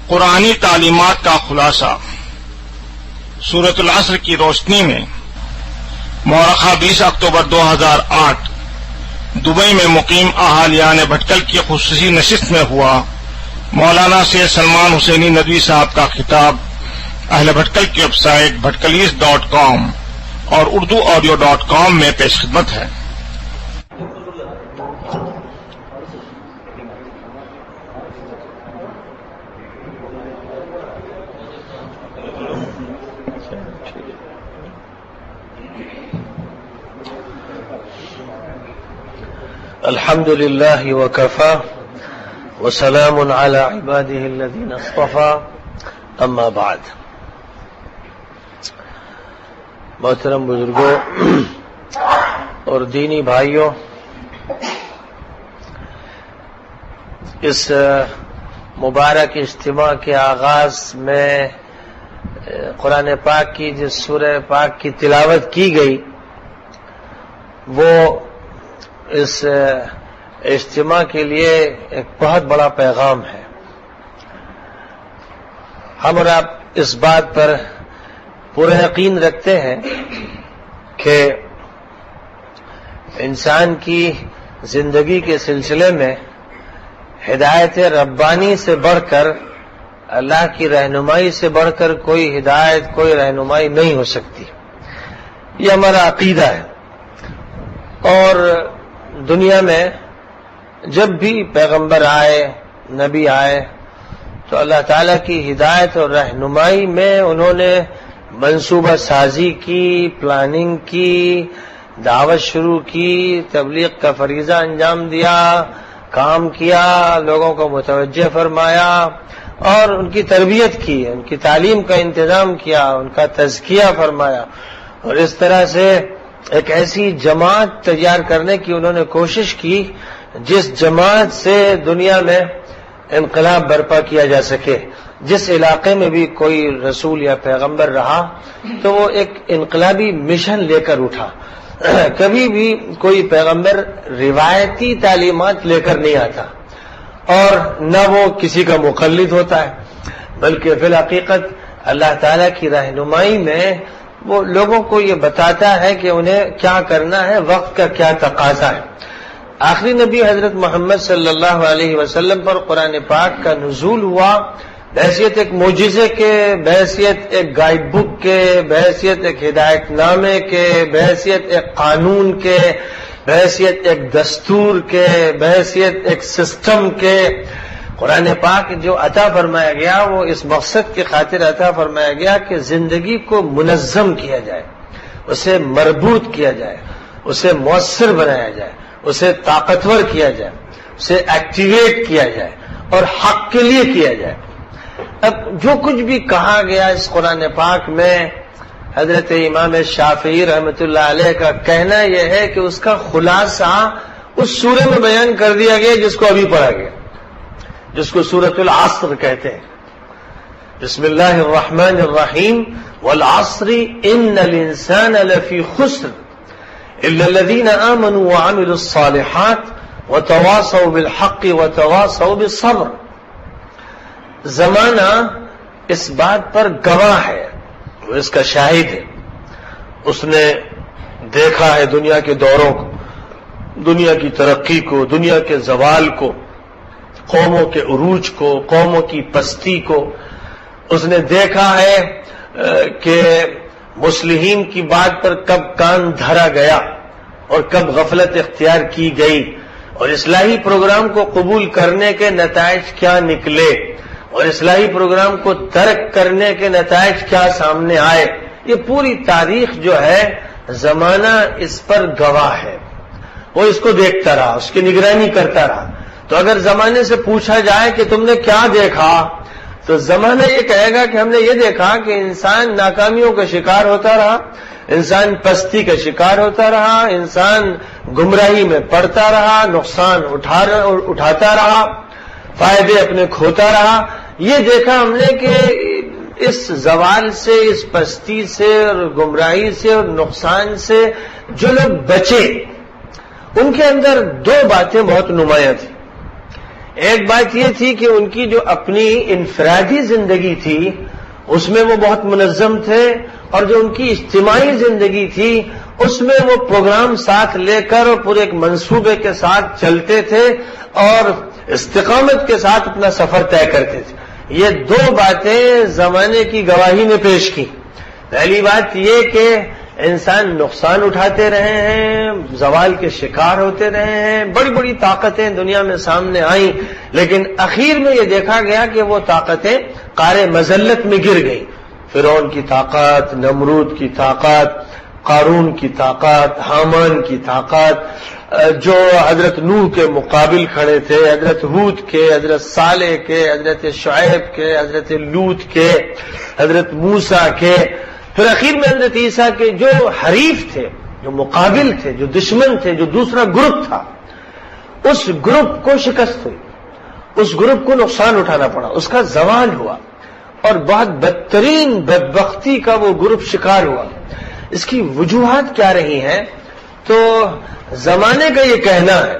قرآنی تعلیمات کا خلاصہ سورۃ العصر کی روشنی میں مورخہ 20 اکتوبر 2008 دبئی میں مقیم اہالیان بھٹکل کی خصوصی نشست میں ہوا مولانا سید سلمان حسینی ندوی صاحب کا خطاب اہل بھٹکل کی ویب سائٹ bhatkalis.com اور urduaudio.com میں پیش خدمت ہے۔ الحمد لله وكفى وسلام على عباده الذين اصطفى اما بعد۔ محترم بزرگوں اور دینی بھائیوں، اس مبارک اجتماع کے آغاز میں قرآن پاک کی جس سورہ پاک کی تلاوت کی گئی وہ اس اجتماع کے لیے ایک بہت بڑا پیغام ہے۔ ہم اور آپ اس بات پر پورا یقین رکھتے ہیں کہ انسان کی زندگی کے سلسلے میں ہدایت ربانی سے بڑھ کر، اللہ کی رہنمائی سے بڑھ کر کوئی ہدایت، کوئی رہنمائی نہیں ہو سکتی۔ یہ ہمارا عقیدہ ہے۔ اور دنیا میں جب بھی پیغمبر آئے، نبی آئے، تو اللہ تعالیٰ کی ہدایت اور رہنمائی میں انہوں نے منصوبہ سازی کی، پلاننگ کی، دعوت شروع کی، تبلیغ کا فریضہ انجام دیا، کام کیا، لوگوں کو متوجہ فرمایا اور ان کی تربیت کی، ان کی تعلیم کا انتظام کیا، ان کا تزکیہ فرمایا، اور اس طرح سے ایک ایسی جماعت تیار کرنے کی انہوں نے کوشش کی جس جماعت سے دنیا میں انقلاب برپا کیا جا سکے۔ جس علاقے میں بھی کوئی رسول یا پیغمبر رہا تو وہ ایک انقلابی مشن لے کر اٹھا۔ کبھی بھی کوئی پیغمبر روایتی تعلیمات لے کر نہیں آتا اور نہ وہ کسی کا مقلد ہوتا ہے، بلکہ فی الحقیقت اللہ تعالیٰ کی رہنمائی میں وہ لوگوں کو یہ بتاتا ہے کہ انہیں کیا کرنا ہے، وقت کا کیا تقاضا ہے۔ آخری نبی حضرت محمد صلی اللہ علیہ وسلم پر قرآن پاک کا نزول ہوا بحیثیت ایک معجزے کے، بحیثیت ایک گائیڈ بک کے، بحیثیت ایک ہدایت نامے کے، بحیثیت ایک قانون کے، بحیثیت ایک دستور کے، بحیثیت ایک سسٹم کے۔ قرآن پاک جو عطا فرمایا گیا وہ اس مقصد کی خاطر عطا فرمایا گیا کہ زندگی کو منظم کیا جائے، اسے مربوط کیا جائے، اسے مؤثر بنایا جائے، اسے طاقتور کیا جائے، اسے ایکٹیویٹ کیا جائے اور حق کے لیے کیا جائے۔ اب جو کچھ بھی کہا گیا اس قرآن پاک میں، حضرت امام شافعی رحمۃ اللہ علیہ کا کہنا یہ ہے کہ اس کا خلاصہ اس سورہ میں بیان کر دیا گیا جس کو ابھی پڑھا گیا، جس کو سورۃ العصر کہتے ہیں۔ بسم اللہ الرحمن الرحیم والعصر ان الانسان لفی خسر الا الذین آمنوا وعملوا الصالحات وتواصوا بالحق وتواصوا بالصبر۔ زمانہ اس بات پر گواہ ہے، وہ اس کا شاہد ہے۔ اس نے دیکھا ہے دنیا کے دوروں کو، دنیا کی ترقی کو، دنیا کے زوال کو، قوموں کے عروج کو، قوموں کی پستی کو۔ اس نے دیکھا ہے کہ مصلحین کی بات پر کب کان دھرا گیا اور کب غفلت اختیار کی گئی، اور اصلاحی پروگرام کو قبول کرنے کے نتائج کیا نکلے اور اصلاحی پروگرام کو ترک کرنے کے نتائج کیا سامنے آئے۔ یہ پوری تاریخ جو ہے زمانہ اس پر گواہ ہے، وہ اس کو دیکھتا رہا، اس کی نگرانی کرتا رہا۔ تو اگر زمانے سے پوچھا جائے کہ تم نے کیا دیکھا، تو زمانہ یہ کہے گا کہ ہم نے یہ دیکھا کہ انسان ناکامیوں کا شکار ہوتا رہا، انسان پستی کا شکار ہوتا رہا، انسان گمراہی میں پڑتا رہا، نقصان اٹھاتا رہا، فائدے اپنے کھوتا رہا۔ یہ دیکھا ہم نے کہ اس زوال سے، اس پستی سے اور گمراہی سے اور نقصان سے جو لوگ بچے ان کے اندر دو باتیں بہت نمایاں تھیں۔ ایک بات یہ تھی کہ ان کی جو اپنی انفرادی زندگی تھی اس میں وہ بہت منظم تھے، اور جو ان کی اجتماعی زندگی تھی اس میں وہ پروگرام ساتھ لے کر اور پورے ایک منصوبے کے ساتھ چلتے تھے اور استقامت کے ساتھ اپنا سفر طے کرتے تھے۔ یہ دو باتیں زمانے کی گواہی میں پیش کی۔ پہلی بات یہ کہ انسان نقصان اٹھاتے رہے ہیں، زوال کے شکار ہوتے رہے ہیں، بڑی بڑی طاقتیں دنیا میں سامنے آئیں، لیکن اخیر میں یہ دیکھا گیا کہ وہ طاقتیں قعر مذلت میں گر گئیں۔ فرعون کی طاقت، نمرود کی طاقت، قارون کی طاقت، حامان کی طاقت، جو حضرت نوح کے مقابل کھڑے تھے، حضرت ہود کے، حضرت صالح کے، حضرت شعیب کے، حضرت لوط کے، حضرت موسیٰ کے، پھر اخیر میں حضرت عیسیٰ کے جو حریف تھے، جو مقابل تھے، جو دشمن تھے، جو دوسرا گروپ تھا، اس گروپ کو شکست ہوئی، اس گروپ کو نقصان اٹھانا پڑا، اس کا زوال ہوا، اور بہت بدترین بدبختی کا وہ گروپ شکار ہوا۔ اس کی وجوہات کیا رہی ہیں؟ تو زمانے کا یہ کہنا ہے،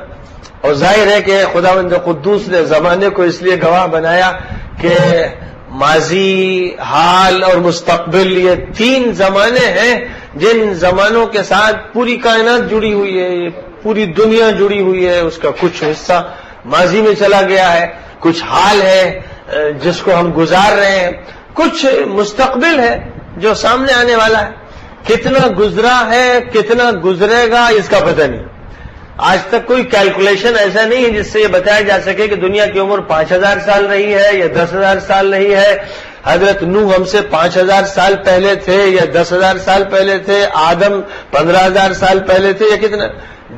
اور ظاہر ہے کہ خداوند قدوس نے زمانے کو اس لیے گواہ بنایا کہ ماضی، حال اور مستقبل، یہ تین زمانے ہیں جن زمانوں کے ساتھ پوری کائنات جڑی ہوئی ہے، یہ پوری دنیا جڑی ہوئی ہے۔ اس کا کچھ حصہ ماضی میں چلا گیا ہے، کچھ حال ہے جس کو ہم گزار رہے ہیں، کچھ مستقبل ہے جو سامنے آنے والا ہے۔ کتنا گزرا ہے، کتنا گزرے گا، اس کا پتہ نہیں۔ آج تک کوئی کیلکولیشن ایسا نہیں ہے جس سے یہ بتایا جا سکے کہ دنیا کی عمر 5000 سال رہی ہے یا 10,000 سال رہی ہے، حضرت نوح ہم سے 5000 سال پہلے تھے یا 10,000 سال پہلے تھے، آدم 15,000 سال پہلے تھے یا کتنا۔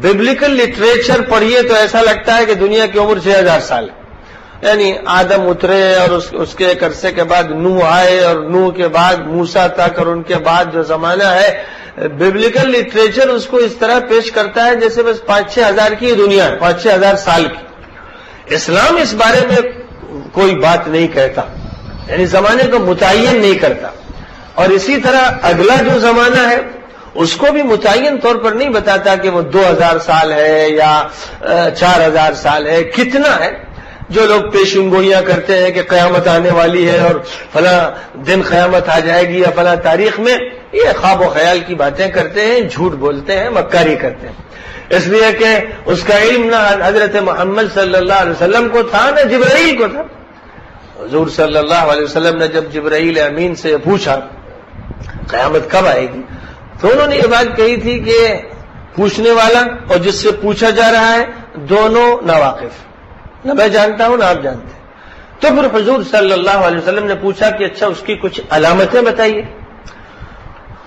ببلیکل لٹریچر پڑھیے تو ایسا لگتا ہے کہ دنیا کی عمر 6000 سال ہے، یعنی آدم اترے اور اس کے ایک عرصے کے بعد نوح آئے، اور نوح کے بعد موسیٰ تک، اور ان کے بعد جو زمانہ ہے ببلیکل لٹریچر اس کو اس طرح پیش کرتا ہے جیسے بس 5-6 ہزار کی دنیا ہے، 5-6 ہزار سال کی۔ اسلام اس بارے میں کوئی بات نہیں کہتا، یعنی زمانے کو متعین نہیں کرتا، اور اسی طرح اگلا جو زمانہ ہے اس کو بھی متعین طور پر نہیں بتاتا کہ وہ 2000 سال ہے یا 4000 سال ہے، کتنا ہے۔ جو لوگ پیشن گوئیاں کرتے ہیں کہ قیامت آنے والی ہے اور فلاں دن قیامت آ جائے گی یا فلاں تاریخ میں، یہ خواب و خیال کی باتیں کرتے ہیں، جھوٹ بولتے ہیں، مکاری کرتے ہیں، اس لیے کہ اس کا علم نہ حضرت محمد صلی اللہ علیہ وسلم کو تھا نہ جبرائیل کو تھا۔ حضور صلی اللہ علیہ وسلم نے جب جبرائیل امین سے پوچھا قیامت کب آئے گی، تو انہوں نے یہ بات کہی تھی کہ پوچھنے والا اور جس سے پوچھا جا رہا ہے دونوں ناواقف، نہ میں جانتا ہوں نہ آپ جانتے۔ تو پھر حضور صلی اللہ علیہ وسلم نے پوچھا کہ اچھا اس کی کچھ علامتیں بتائیے،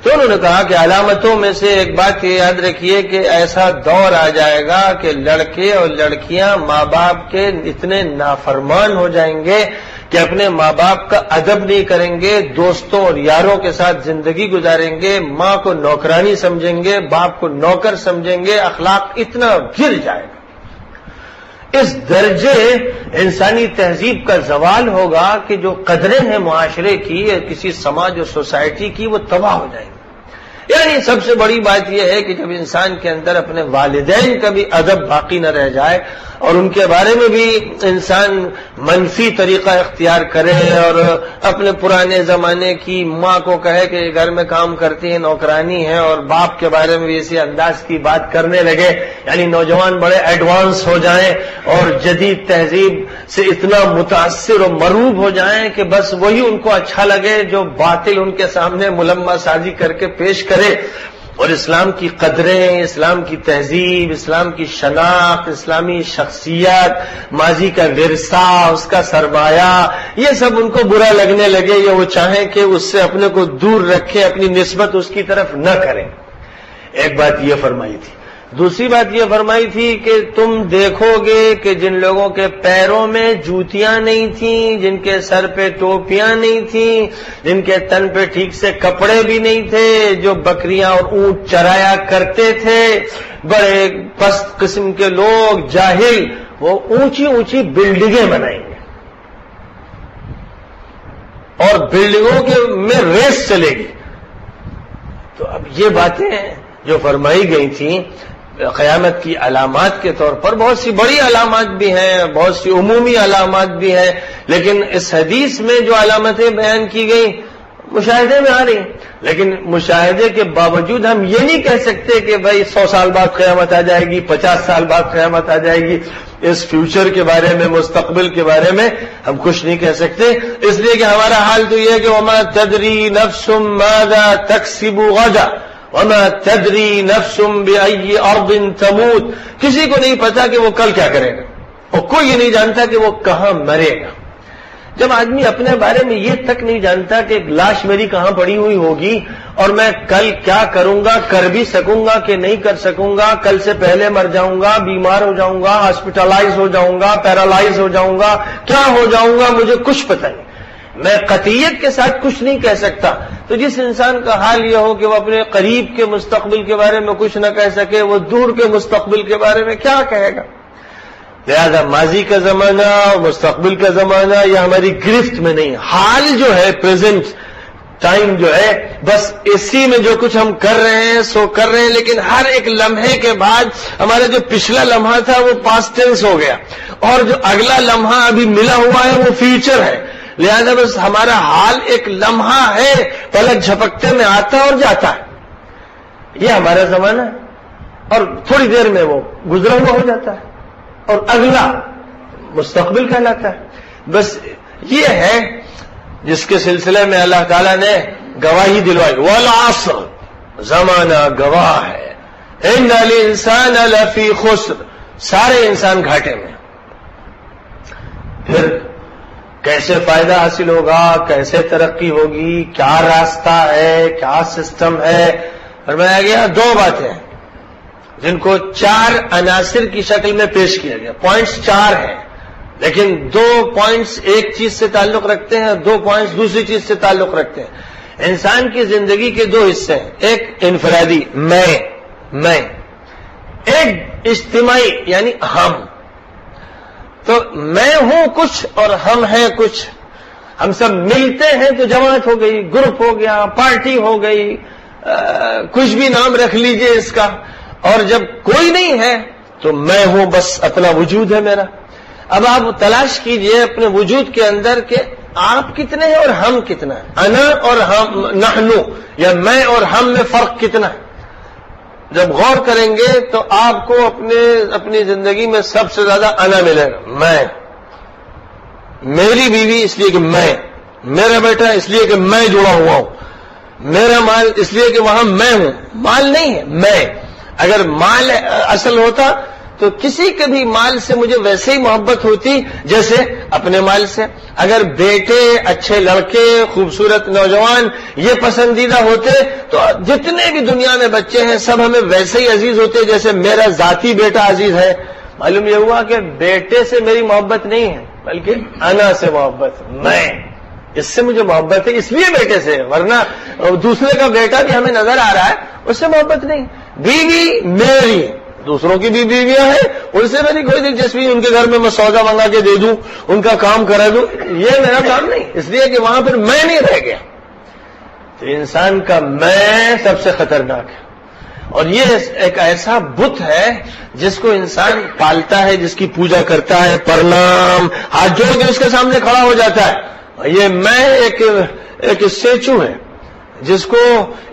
تو انہوں نے کہا کہ علامتوں میں سے ایک بات یہ یاد رکھیے کہ ایسا دور آ جائے گا کہ لڑکے اور لڑکیاں ماں باپ کے اتنے نافرمان ہو جائیں گے کہ اپنے ماں باپ کا ادب نہیں کریں گے، دوستوں اور یاروں کے ساتھ زندگی گزاریں گے، ماں کو نوکرانی سمجھیں گے، باپ کو نوکر سمجھیں گے، اخلاق اتنا گر جائے گا، اس درجے انسانی تہذیب کا زوال ہوگا کہ جو قدریں ہیں معاشرے کی یا کسی سماج اور سوسائٹی کی وہ تباہ ہو جائیں گی۔ یعنی سب سے بڑی بات یہ ہے کہ جب انسان کے اندر اپنے والدین کا بھی ادب باقی نہ رہ جائے اور ان کے بارے میں بھی انسان منفی طریقہ اختیار کرے اور اپنے پرانے زمانے کی ماں کو کہے کہ گھر میں کام کرتی ہے، نوکرانی ہے، اور باپ کے بارے میں بھی اسی انداز کی بات کرنے لگے، یعنی نوجوان بڑے ایڈوانس ہو جائیں اور جدید تہذیب سے اتنا متاثر اور مرعوب ہو جائیں کہ بس وہی ان کو اچھا لگے جو باطل ان کے سامنے ملمہ سازی کر کے پیش کرے، اور اسلام کی قدریں، اسلام کی تہذیب، اسلام کی شناخت، اسلامی شخصیت، ماضی کا ورثہ، اس کا سرمایہ، یہ سب ان کو برا لگنے لگے یا وہ چاہیں کہ اس سے اپنے کو دور رکھیں، اپنی نسبت اس کی طرف نہ کریں۔ ایک بات یہ فرمائی تھی۔ دوسری بات یہ فرمائی تھی کہ تم دیکھو گے کہ جن لوگوں کے پیروں میں جوتیاں نہیں تھیں، جن کے سر پہ ٹوپیاں نہیں تھیں، جن کے تن پہ ٹھیک سے کپڑے بھی نہیں تھے، جو بکریاں اور اونٹ چرایا کرتے تھے، بڑے پست قسم کے لوگ، جاہل، وہ اونچی اونچی بلڈنگیں بنائیں گے اور بلڈنگوں کے میں ریس چلے گی۔ تو اب یہ باتیں جو فرمائی گئی تھیں قیامت کی علامات کے طور پر بہت سی بڑی علامات بھی ہیں، بہت سی عمومی علامات بھی ہیں، لیکن اس حدیث میں جو علامتیں بیان کی گئی مشاہدے میں آ رہی ہیں، لیکن مشاہدے کے باوجود ہم یہ نہیں کہہ سکتے کہ بھائی 100 سال بعد قیامت آ جائے گی، 50 سال بعد قیامت آ جائے گی۔ اس فیوچر کے بارے میں، مستقبل کے بارے میں ہم کچھ نہیں کہہ سکتے، اس لیے کہ ہمارا حال تو یہ ہے کہ وما تدری نفس ماذا تکسب غدا وما تدری نفس بأي ارض تموت، کسی کو نہیں پتا کہ وہ کل کیا کرے گا، اور کوئی یہ نہیں جانتا کہ وہ کہاں مرے گا۔ جب آدمی اپنے بارے میں یہ تک نہیں جانتا کہ لاش میری کہاں پڑی ہوئی ہوگی اور میں کل کیا کروں گا، کر بھی سکوں گا کہ نہیں کر سکوں گا، کل سے پہلے مر جاؤں گا، بیمار ہو جاؤں گا، ہاسپٹلائز ہو جاؤں گا، پیرالائز ہو جاؤں گا، کیا ہو جاؤں گا مجھے کچھ پتہ نہیں، میں قطعیت کے ساتھ کچھ نہیں کہہ سکتا۔ تو جس انسان کا حال یہ ہو کہ وہ اپنے قریب کے مستقبل کے بارے میں کچھ نہ کہہ سکے، وہ دور کے مستقبل کے بارے میں کیا کہے گا؟ لہذا ماضی کا زمانہ اور مستقبل کا زمانہ یہ ہماری گرفت میں نہیں، حال جو ہے پریزنٹ ٹائم جو ہے بس اسی میں جو کچھ ہم کر رہے ہیں سو کر رہے ہیں، لیکن ہر ایک لمحے کے بعد ہمارا جو پچھلا لمحہ تھا وہ پاسٹ ٹینس ہو گیا، اور جو اگلا لمحہ ابھی ملا ہوا ہے وہ فیوچر ہے۔ لہذا بس ہمارا حال ایک لمحہ ہے، پلک جھپکتے میں آتا اور جاتا ہے، یہ ہمارا زمانہ ہے، اور تھوڑی دیر میں وہ گزرا ہوا ہو جاتا ہے، اور اگلا مستقبل کہلاتا ہے۔ بس یہ ہے جس کے سلسلے میں اللہ تعالیٰ نے گواہی دلوائی، والعصر، زمانہ گواہ ہے، ان الانسان لفی خسر، سارے انسان گھاٹے میں۔ پھر کیسے فائدہ حاصل ہوگا، کیسے ترقی ہوگی، کیا راستہ ہے، کیا سسٹم ہے، فرمایا گیا دو باتیں جن کو 4 عناصر کی شکل میں پیش کیا گیا، پوائنٹس 4 ہیں، لیکن 2 پوائنٹس ایک چیز سے تعلق رکھتے ہیں، 2 پوائنٹس دوسری چیز سے تعلق رکھتے ہیں۔ انسان کی زندگی کے 2 حصے ہیں، ایک انفرادی میں، ایک اجتماعی یعنی ہم۔ تو میں ہوں کچھ اور ہم ہیں کچھ، ہم سب ملتے ہیں تو جماعت ہو گئی، گروپ ہو گیا، پارٹی ہو گئی، کچھ بھی نام رکھ لیجئے اس کا، اور جب کوئی نہیں ہے تو میں ہوں، بس اپنا وجود ہے میرا۔ اب آپ تلاش کیجئے اپنے وجود کے اندر کہ آپ کتنے ہیں اور ہم کتنا ہے، انا اور ہم، نحنو یا میں اور ہم میں فرق کتنا ہے۔ جب غور کریں گے تو آپ کو اپنی زندگی میں سب سے زیادہ انا ملے گا، میں، میری بیوی اس لیے کہ میں، میرا بیٹا اس لیے کہ میں جڑا ہوا ہوں، میرا مال اس لیے کہ وہاں میں ہوں، مال نہیں ہے میں۔ اگر مال اصل ہوتا تو کسی کے بھی مال سے مجھے ویسے ہی محبت ہوتی جیسے اپنے مال سے۔ اگر بیٹے، اچھے لڑکے، خوبصورت نوجوان یہ پسندیدہ ہوتے تو جتنے بھی دنیا میں بچے ہیں سب ہمیں ویسے ہی عزیز ہوتے جیسے میرا ذاتی بیٹا عزیز ہے۔ معلوم یہ ہوا کہ بیٹے سے میری محبت نہیں ہے بلکہ انا سے محبت، میں، اس سے مجھے محبت ہے، اس لیے بیٹے سے، ورنہ دوسرے کا بیٹا بھی ہمیں نظر آ رہا ہے اس سے محبت نہیں۔ بیوی میری، دوسروں کی بھی بیویاں ہیں، ان سے میری کوئی دلچسپی، ان کے گھر میں میں سودا منگا کے دے دوں، ان کا کام کرا دوں، یہ میرا کام نہیں، اس لیے کہ وہاں پھر میں نہیں رہ گیا۔ تو انسان کا میں سب سے خطرناک ہے، اور یہ ایک ایسا بت ہے جس کو انسان پالتا ہے، جس کی پوجا کرتا ہے، پرنام، ہاتھ جوڑ کے اس کے سامنے کھڑا ہو جاتا ہے۔ یہ میں ایک اسٹیچو ہے جس کو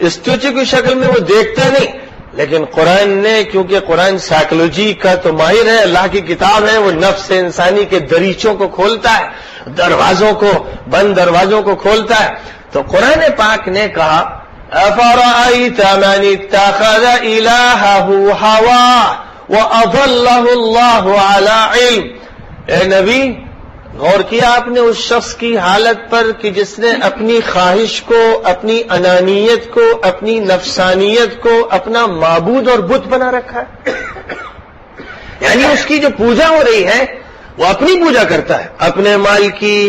اسٹیچو کی شکل میں وہ دیکھتا نہیں، لیکن قرآن نے، کیونکہ قرآن سائیکولوجی کا تو ماہر ہے، اللہ کی کتاب ہے، وہ نفس انسانی کے دریچوں کو کھولتا ہے، دروازوں کو، بند دروازوں کو کھولتا ہے۔ تو قرآن پاک نے کہا أَفَرَأَيْتَ مَنِ اتَّخَذَ إِلَٰهَهُ هَوَاهُ وَأَضَلَّهُ اللَّهُ عَلَىٰ عِلْمٍ۔ اے نبی، غور کیا آپ نے اس شخص کی حالت پر کہ جس نے اپنی خواہش کو، اپنی انانیت کو، اپنی نفسانیت کو اپنا معبود اور بت بنا رکھا ہے؟ یعنی اس کی جو پوجا ہو رہی ہے وہ اپنی پوجا کرتا ہے، اپنے مال کی،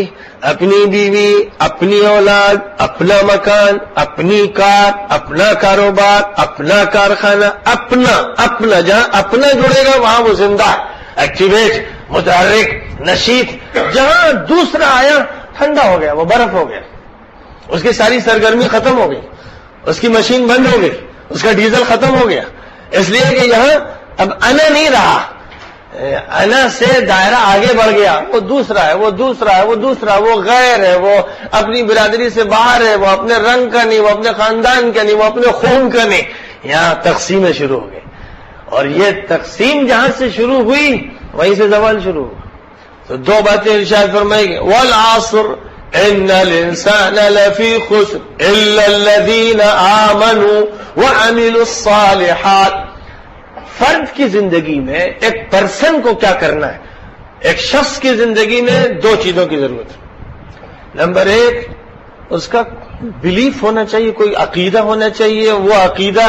اپنی بیوی، اپنی اولاد، اپنا مکان، اپنی کار، اپنا کاروبار، اپنا کارخانہ، اپنا جہاں اپنا جڑے گا وہاں وہ زندہ ہے، ایکٹیویٹ، متحرک، نشیط۔ جہاں دوسرا آیا ٹھنڈا ہو گیا، وہ برف ہو گیا، اس کی ساری سرگرمی ختم ہو گئی، اس کی مشین بند ہو گئی، اس کا ڈیزل ختم ہو گیا، اس لیے کہ یہاں اب انا نہیں رہا، انا سے دائرہ آگے بڑھ گیا، وہ دوسرا ہے، وہ دوسرا ہے، وہ دوسرا، وہ غیر ہے، وہ اپنی برادری سے باہر ہے، وہ اپنے رنگ کا نہیں، وہ اپنے خاندان کا نہیں، وہ اپنے خون کا نہیں. یہاں تقسیمیں شروع ہو گئی، اور یہ تقسیم جہاں سے شروع ہوئی وہیں سے زوال شروع ہوا. تو دو باتیں ارشاد فرمائی گئی، والعصر ان الانسان لفی خسر الا الذین آمنوا وعملوا الصالحات. فرد کی زندگی میں ایک پرسن کو کیا کرنا ہے، ایک شخص کی زندگی میں دو چیزوں کی ضرورت ہے. نمبر ایک، اس کا بلیف ہونا چاہیے، کوئی عقیدہ ہونا چاہیے. وہ عقیدہ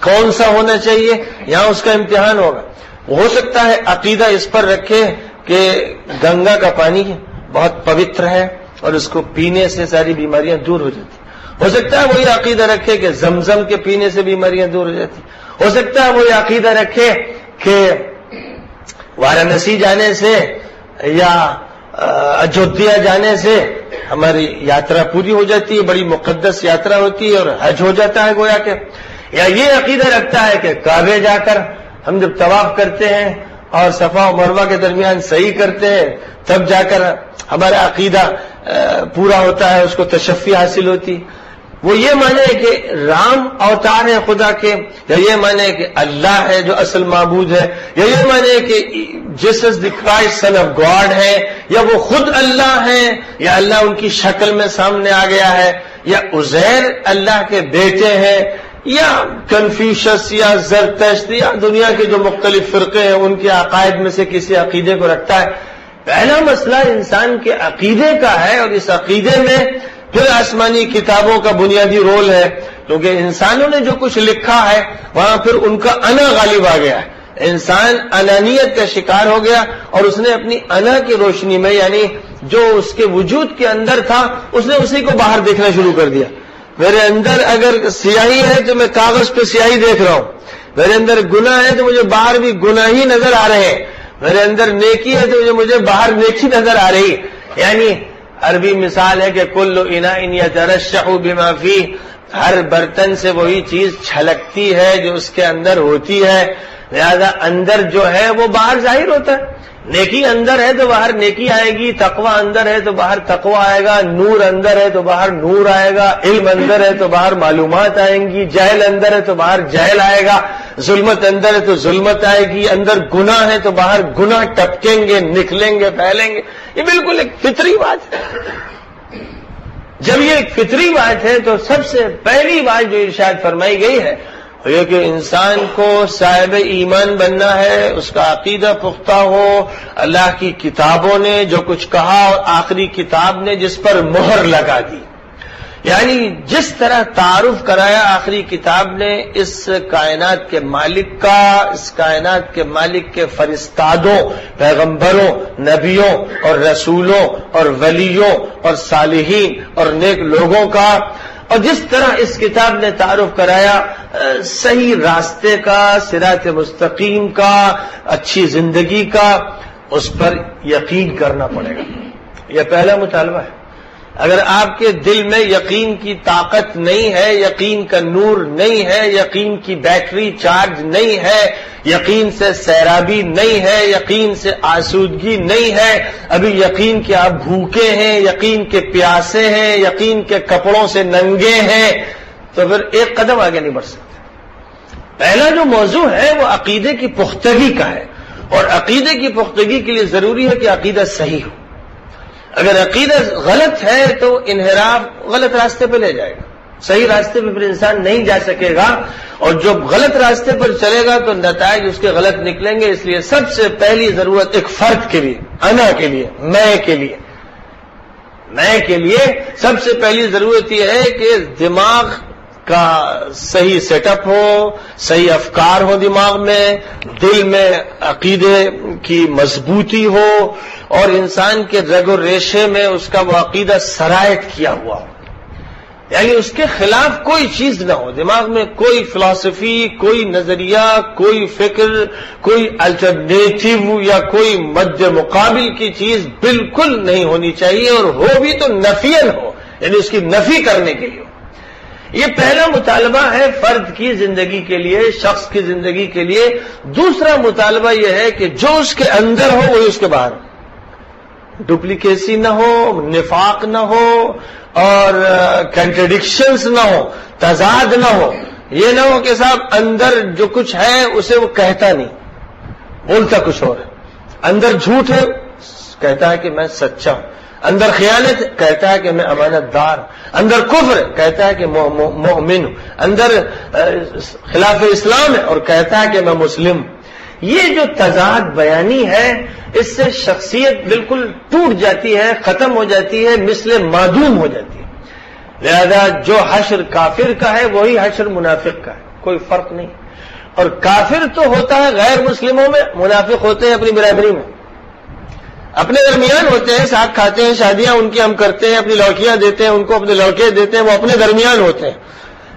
کون سا ہونا چاہیے، یہاں اس کا امتحان ہوگا. ہو سکتا ہے عقیدہ اس پر رکھے کہ گنگا کا پانی بہت پوتر ہے اور اس کو پینے سے ساری بیماریاں دور ہو جاتی. ہو سکتا ہے وہی عقیدہ رکھے کہ زمزم کے پینے سے بیماریاں دور ہو جاتی. ہو سکتا ہے وہی عقیدہ رکھے کہ وارانسی جانے سے یا اجودھیا جانے سے ہماری یاترا پوری ہو جاتی ہے، بڑی مقدس یاترا ہوتی ہے اور حج ہو جاتا ہے گویا کہ. یا یہ عقیدہ رکھتا ہے کہ کعبے جا کر ہم جب طواف کرتے ہیں اور صفا و مروہ کے درمیان صحیح کرتے ہیں تب جا کر ہمارا عقیدہ پورا ہوتا ہے، اس کو تشفی حاصل ہوتی. وہ یہ مانے کہ رام اوتار ہے خدا کے، یا یہ مانے کہ اللہ ہے جو اصل معبود ہے، یا یہ مانے کہ Jesus the Christ son of God ہے، یا وہ خود اللہ ہے، یا اللہ ان کی شکل میں سامنے آ گیا ہے، یا عزیر اللہ کے بیٹے ہیں، یا کنفیوشس یا زرتشت یا دنیا کے جو مختلف فرقے ہیں ان کے عقائد میں سے کسی عقیدے کو رکھتا ہے. پہلا مسئلہ انسان کے عقیدے کا ہے، اور اس عقیدے میں پھر آسمانی کتابوں کا بنیادی رول ہے، کیونکہ انسانوں نے جو کچھ لکھا ہے وہاں پھر ان کا انا غالب آ گیا ہے. انسان انانیت کا شکار ہو گیا اور اس نے اپنی انا کی روشنی میں، یعنی جو اس کے وجود کے اندر تھا، اس نے اسی کو باہر دیکھنا شروع کر دیا. میرے اندر اگر سیاہی ہے تو میں کاغذ پہ سیاہی دیکھ رہا ہوں، میرے اندر گناہ ہے تو مجھے باہر بھی گناہ ہی نظر آ رہے ہیں، میرے اندر نیکی ہے تو مجھے باہر نیکی نظر آ رہی. یعنی عربی مثال ہے کہ کل اناء یترشح بما فیہ، ہر برتن سے وہی چیز چھلکتی ہے جو اس کے اندر ہوتی ہے، لہذا اندر جو ہے وہ باہر ظاہر ہوتا ہے. نیکی اندر ہے تو باہر نیکی آئے گی، تقوی اندر ہے تو باہر تقوی آئے گا، نور اندر ہے تو باہر نور آئے گا، علم اندر ہے تو باہر معلومات آئیں گی، جہل اندر ہے تو باہر جہل آئے گا، ظلمت اندر ہے تو ظلمت آئے گی، اندر گناہ ہے تو باہر گناہ ٹپکیں گے، نکلیں گے، پھیلیں گے. یہ بالکل ایک فطری بات ہے. جب یہ ایک فطری بات ہے تو سب سے پہلی بات جو ارشاد فرمائی گئی ہے یہ کہ انسان کو صاحب ایمان بننا ہے، اس کا عقیدہ پختہ ہو. اللہ کی کتابوں نے جو کچھ کہا اور آخری کتاب نے جس پر مہر لگا دی، یعنی جس طرح تعارف کرایا آخری کتاب نے اس کائنات کے مالک کا، اس کائنات کے مالک کے فرستادوں، پیغمبروں، نبیوں اور رسولوں اور ولیوں اور صالحین اور نیک لوگوں کا، اور جس طرح اس کتاب نے تعارف کرایا صحیح راستے کا، صراط مستقیم کا، اچھی زندگی کا، اس پر یقین کرنا پڑے گا. یہ پہلا مطالبہ ہے. اگر آپ کے دل میں یقین کی طاقت نہیں ہے، یقین کا نور نہیں ہے، یقین کی بیٹری چارج نہیں ہے، یقین سے سیرابی نہیں ہے، یقین سے آسودگی نہیں ہے، ابھی یقین کے آپ بھوکے ہیں، یقین کے پیاسے ہیں، یقین کے کپڑوں سے ننگے ہیں، تو پھر ایک قدم آگے نہیں بڑھ سکتے. پہلا جو موضوع ہے وہ عقیدے کی پختگی کا ہے، اور عقیدے کی پختگی کے لیے ضروری ہے کہ عقیدہ صحیح ہو. اگر عقیدہ غلط ہے تو انحراف غلط راستے پہ لے جائے گا، صحیح راستے پہ پھر انسان نہیں جا سکے گا، اور جب غلط راستے پر چلے گا تو نتائج اس کے غلط نکلیں گے. اس لیے سب سے پہلی ضرورت ایک فرد کے لیے، انا کے لیے، میں کے لیے سب سے پہلی ضرورت یہ ہے کہ دماغ کا صحیح سیٹ اپ ہو، صحیح افکار ہو دماغ میں، دل میں عقیدے کی مضبوطی ہو، اور انسان کے رگ و ریشے میں اس کا وہ عقیدہ سرایت کیا ہوا ہو، یعنی اس کے خلاف کوئی چیز نہ ہو. دماغ میں کوئی فلسفی، کوئی نظریہ، کوئی فکر، کوئی الٹرنیٹو یا کوئی مد مقابل کی چیز بالکل نہیں ہونی چاہیے، اور ہو بھی تو نفین ہو، یعنی اس کی نفی کرنے کے لیے ہو. یہ پہلا مطالبہ ہے فرد کی زندگی کے لیے، شخص کی زندگی کے لیے۔ دوسرا مطالبہ یہ ہے کہ جو اس کے اندر ہو وہی اس کے باہر ہو، ڈپلیکیسی نہ ہو، نفاق نہ ہو، اور کنٹرڈکشنز نہ ہو، تضاد نہ ہو۔ یہ نہ ہو کہ صاحب اندر جو کچھ ہے اسے وہ کہتا نہیں، بولتا کچھ اور ہے۔ اندر جھوٹ ہے، کہتا ہے کہ میں سچا ہوں۔ اندر خیانت کہتا ہے کہ میں امانت دار ہوں۔ اندر کفر کہتا ہے کہ مومن ہوں۔ اندر خلاف اسلام ہے اور کہتا ہے کہ میں مسلم ہوں۔ یہ جو تضاد بیانی ہے اس سے شخصیت بالکل ٹوٹ جاتی ہے، ختم ہو جاتی ہے، مثل معدوم ہو جاتی ہے۔ لہذا جو حشر کافر کا ہے وہی حشر منافق کا ہے، کوئی فرق نہیں۔ اور کافر تو ہوتا ہے غیر مسلموں میں، منافق ہوتے ہیں اپنی برادری میں، اپنے درمیان ہوتے ہیں، ساتھ کھاتے ہیں، شادیاں ان کی ہم کرتے ہیں، اپنی لڑکیاں دیتے ہیں ان کو، اپنے لڑکے دیتے ہیں، وہ اپنے درمیان ہوتے ہیں۔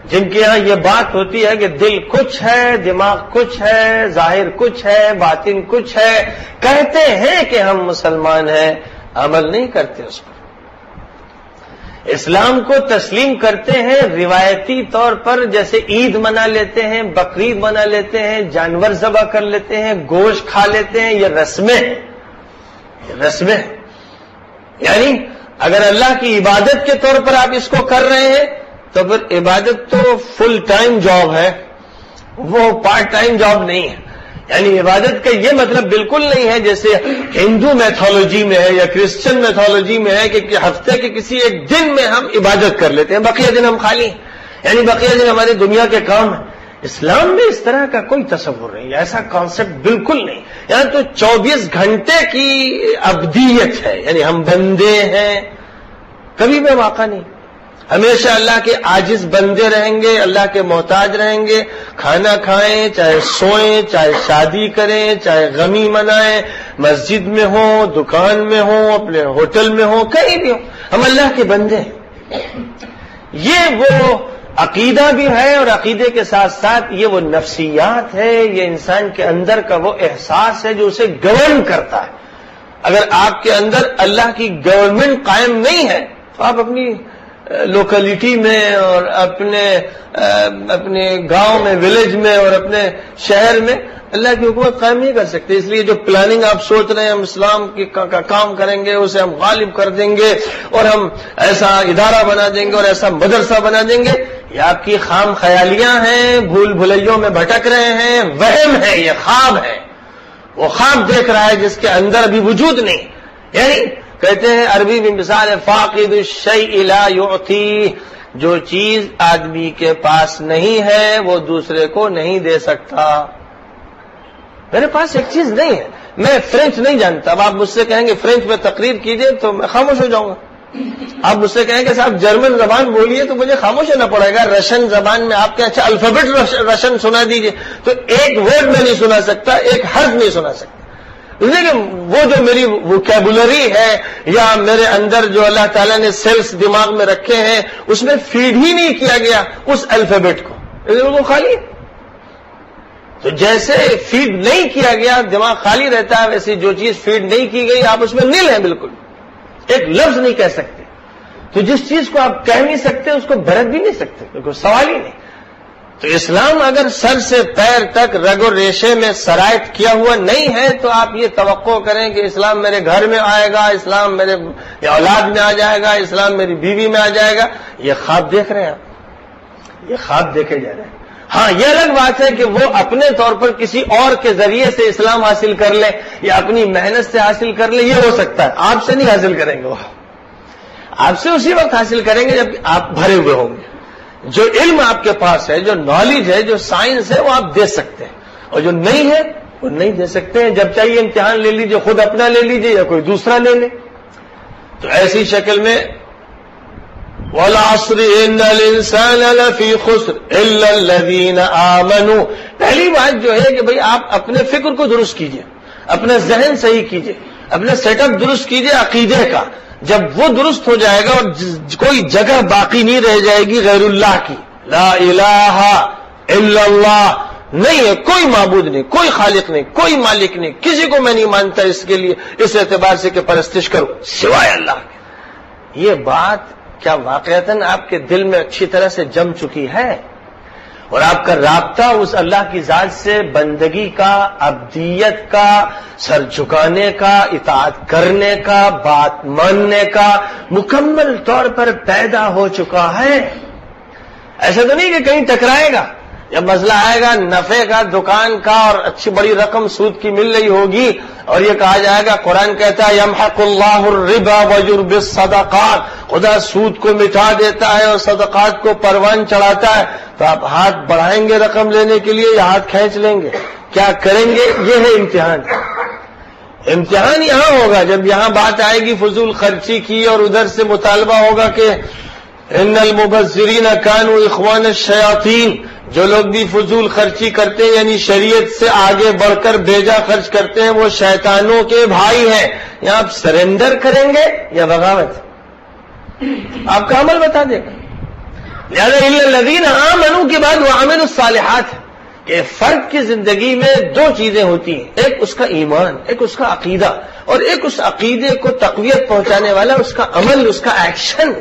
جن کے ہاں یہ بات ہوتی ہے کہ دل کچھ ہے، دماغ کچھ ہے، ظاہر کچھ ہے، باطن کچھ ہے، کہتے ہیں کہ ہم مسلمان ہیں، عمل نہیں کرتے اس پر۔ اسلام کو تسلیم کرتے ہیں روایتی طور پر، جیسے عید منا لیتے ہیں، بقرعید منا لیتے ہیں، جانور ذبح کر لیتے ہیں، گوشت کھا لیتے ہیں، یہ رسمیں ہیں، رسمیں۔ یعنی اگر اللہ کی عبادت کے طور پر آپ اس کو کر رہے ہیں تو پھر عبادت تو فل ٹائم جاب ہے، وہ پارٹ ٹائم جاب نہیں ہے۔ یعنی عبادت کا یہ مطلب بالکل نہیں ہے جیسے ہندو میتھولوجی میں ہے یا کرسچن میتھولوجی میں ہے کہ ہفتے کے کسی ایک دن میں ہم عبادت کر لیتے ہیں، بقیہ دن ہم خالی ہیں، یعنی بقیہ دن ہماری دنیا کے کام ہیں۔ اسلام میں اس طرح کا کوئی تصور نہیں، ایسا کانسیپٹ بالکل نہیں۔ یہاں تو 24 گھنٹے کی ابدیت ہے، یعنی ہم بندے ہیں، کبھی بھی واقع نہیں۔ ہمیشہ اللہ کے عاجز بندے رہیں گے، اللہ کے محتاج رہیں گے، کھانا کھائیں، چاہے سوئیں، چاہے شادی کریں، چاہے غمی منائیں، مسجد میں ہوں، دکان میں ہوں، اپنے ہوٹل میں ہوں، کہیں بھی ہوں، ہم اللہ کے بندے ہیں۔ یہ وہ عقیدہ بھی ہے، اور عقیدے کے ساتھ ساتھ یہ وہ نفسیات ہے، یہ انسان کے اندر کا وہ احساس ہے جو اسے گورن کرتا ہے۔ اگر آپ کے اندر اللہ کی گورنمنٹ قائم نہیں ہے تو آپ اپنی لوکلٹی میں اور اپنے گاؤں میں، ولیج میں اور اپنے شہر میں اللہ کی حکومت قائم نہیں کر سکتے۔ اس لیے جو پلاننگ آپ سوچ رہے ہیں ہم اسلام کا کام کریں گے، اسے ہم غالب کر دیں گے اور ہم ایسا ادارہ بنا دیں گے اور ایسا مدرسہ بنا دیں گے، یہ آپ کی خام خیالیاں ہیں، بھول بھلیوں میں بھٹک رہے ہیں، وہم ہے، یہ خواب ہے۔ وہ خواب دیکھ رہا ہے جس کے اندر ابھی وجود نہیں۔ یعنی کہتے ہیں عربی میں مثال ہے فاقد الشیء لا یعطی، جو چیز آدمی کے پاس نہیں ہے وہ دوسرے کو نہیں دے سکتا۔ میرے پاس ایک چیز نہیں ہے، میں فرینچ نہیں جانتا، اب آپ مجھ سے کہیں گے فرینچ میں تقریر کیجئے تو میں خاموش ہو جاؤں گا۔ آپ مجھ سے کہیں کہ صاحب جرمن زبان بولیے تو مجھے خاموش ہونا پڑے گا۔ رشین زبان میں آپ کے اچھا الفابیٹ رشین سنا دیجئے تو ایک ورڈ میں نہیں سنا سکتا، ایک حرف نہیں سنا سکتا۔ لیکن وہ جو میری ووکیبولری ہے یا میرے اندر جو اللہ تعالیٰ نے سیلز دماغ میں رکھے ہیں اس میں فیڈ ہی نہیں کیا گیا اس الفابیٹ کو، وہ خالی ہے۔ تو جیسے فیڈ نہیں کیا گیا دماغ خالی رہتا ہے، ویسے جو چیز فیڈ نہیں کی گئی آپ اس میں نیل ہیں، بالکل ایک لفظ نہیں کہہ سکتے۔ تو جس چیز کو آپ کہہ نہیں سکتے اس کو بھرت بھی نہیں سکتے، کوئی سوال ہی نہیں۔ تو اسلام اگر سر سے پیر تک رگ و ریشے میں سرایت کیا ہوا نہیں ہے تو آپ یہ توقع کریں کہ اسلام میرے گھر میں آئے گا، اسلام میرے اولاد میں آ جائے گا، اسلام میری بیوی میں آ جائے گا، یہ خواب دیکھ رہے ہیں آپ، یہ خواب دیکھے جا رہے ہیں۔ ہاں یہ الگ بات ہے کہ وہ اپنے طور پر کسی اور کے ذریعے سے اسلام حاصل کر لے یا اپنی محنت سے حاصل کر لے، یہ ہو سکتا ہے، آپ سے نہیں حاصل کریں گے، وہ آپ سے اسی وقت حاصل کریں گے جب آپ بھرے ہوئے ہوں گے۔ جو علم آپ کے پاس ہے، جو نالج ہے، جو سائنس ہے، وہ آپ دے سکتے ہیں، اور جو نہیں ہے وہ نہیں دے سکتے ہیں۔ جب چاہیے امتحان لے لیجئے، خود اپنا لے لیجئے یا کوئی دوسرا لے لے۔ تو ایسی شکل میں وَالْعَصْرِ إِنَّ الْإِنسَانَ لَفِي خُسْرٍ إِلَّا الَّذِينَ آمَنُوا۔ پہلی بات جو ہے کہ بھئی آپ اپنے فکر کو درست کیجئے، اپنا ذہن صحیح کیجئے، اپنا سیٹ اپ درست کیجئے عقیدے کا۔ جب وہ درست ہو جائے گا اور کوئی جگہ باقی نہیں رہ جائے گی غیر اللہ کی، لا الہ الا اللہ، نہیں ہے کوئی معبود نہیں، کوئی خالق نہیں، کوئی مالک نہیں، کسی کو میں نہیں مانتا اس کے لیے، اس اعتبار سے کہ پرستش کرو سوائے اللہ کے۔ یہ بات کیا واقعتاً آپ کے دل میں اچھی طرح سے جم چکی ہے اور آپ کا رابطہ اس اللہ کی ذات سے بندگی کا، عبدیت کا، سر جھکانے کا، اطاعت کرنے کا، بات ماننے کا مکمل طور پر پیدا ہو چکا ہے؟ ایسا تو نہیں کہ کہیں ٹکرائے گا، جب مسئلہ آئے گا نفع کا، دکان کا، اور اچھی بڑی رقم سود کی مل رہی ہوگی اور یہ کہا جائے گا، قرآن کہتا ہے یمحق اللہ الربا ویربی الصدقات، خدا سود کو مٹا دیتا ہے اور صدقات کو پروان چڑھاتا ہے، تو آپ ہاتھ بڑھائیں گے رقم لینے کے لیے یا ہاتھ کھینچ لیں گے؟ کیا کریں گے؟ یہ ہے امتحان۔ امتحان یہاں ہوگا جب یہاں بات آئے گی فضول خرچی کی، اور ادھر سے مطالبہ ہوگا کہ ان المبذرین کانوا اخوان الشیاطین، جو لوگ بھی فضول خرچی کرتے ہیں یعنی شریعت سے آگے بڑھ کر بیجا خرچ کرتے ہیں، وہ شیطانوں کے بھائی ہیں۔ یہاں آپ سرنڈر کریں گے یا بغاوت؟ آپ کا عمل بتا دے گا۔ لہذا الا الذین آمنوا کے بعد وعملوا الصالحات، کہ فرد کی زندگی میں دو چیزیں ہوتی ہیں، ایک اس کا ایمان، ایک اس کا عقیدہ، اور ایک اس عقیدے کو تقویت پہنچانے والا اس کا عمل، اس کا ایکشن۔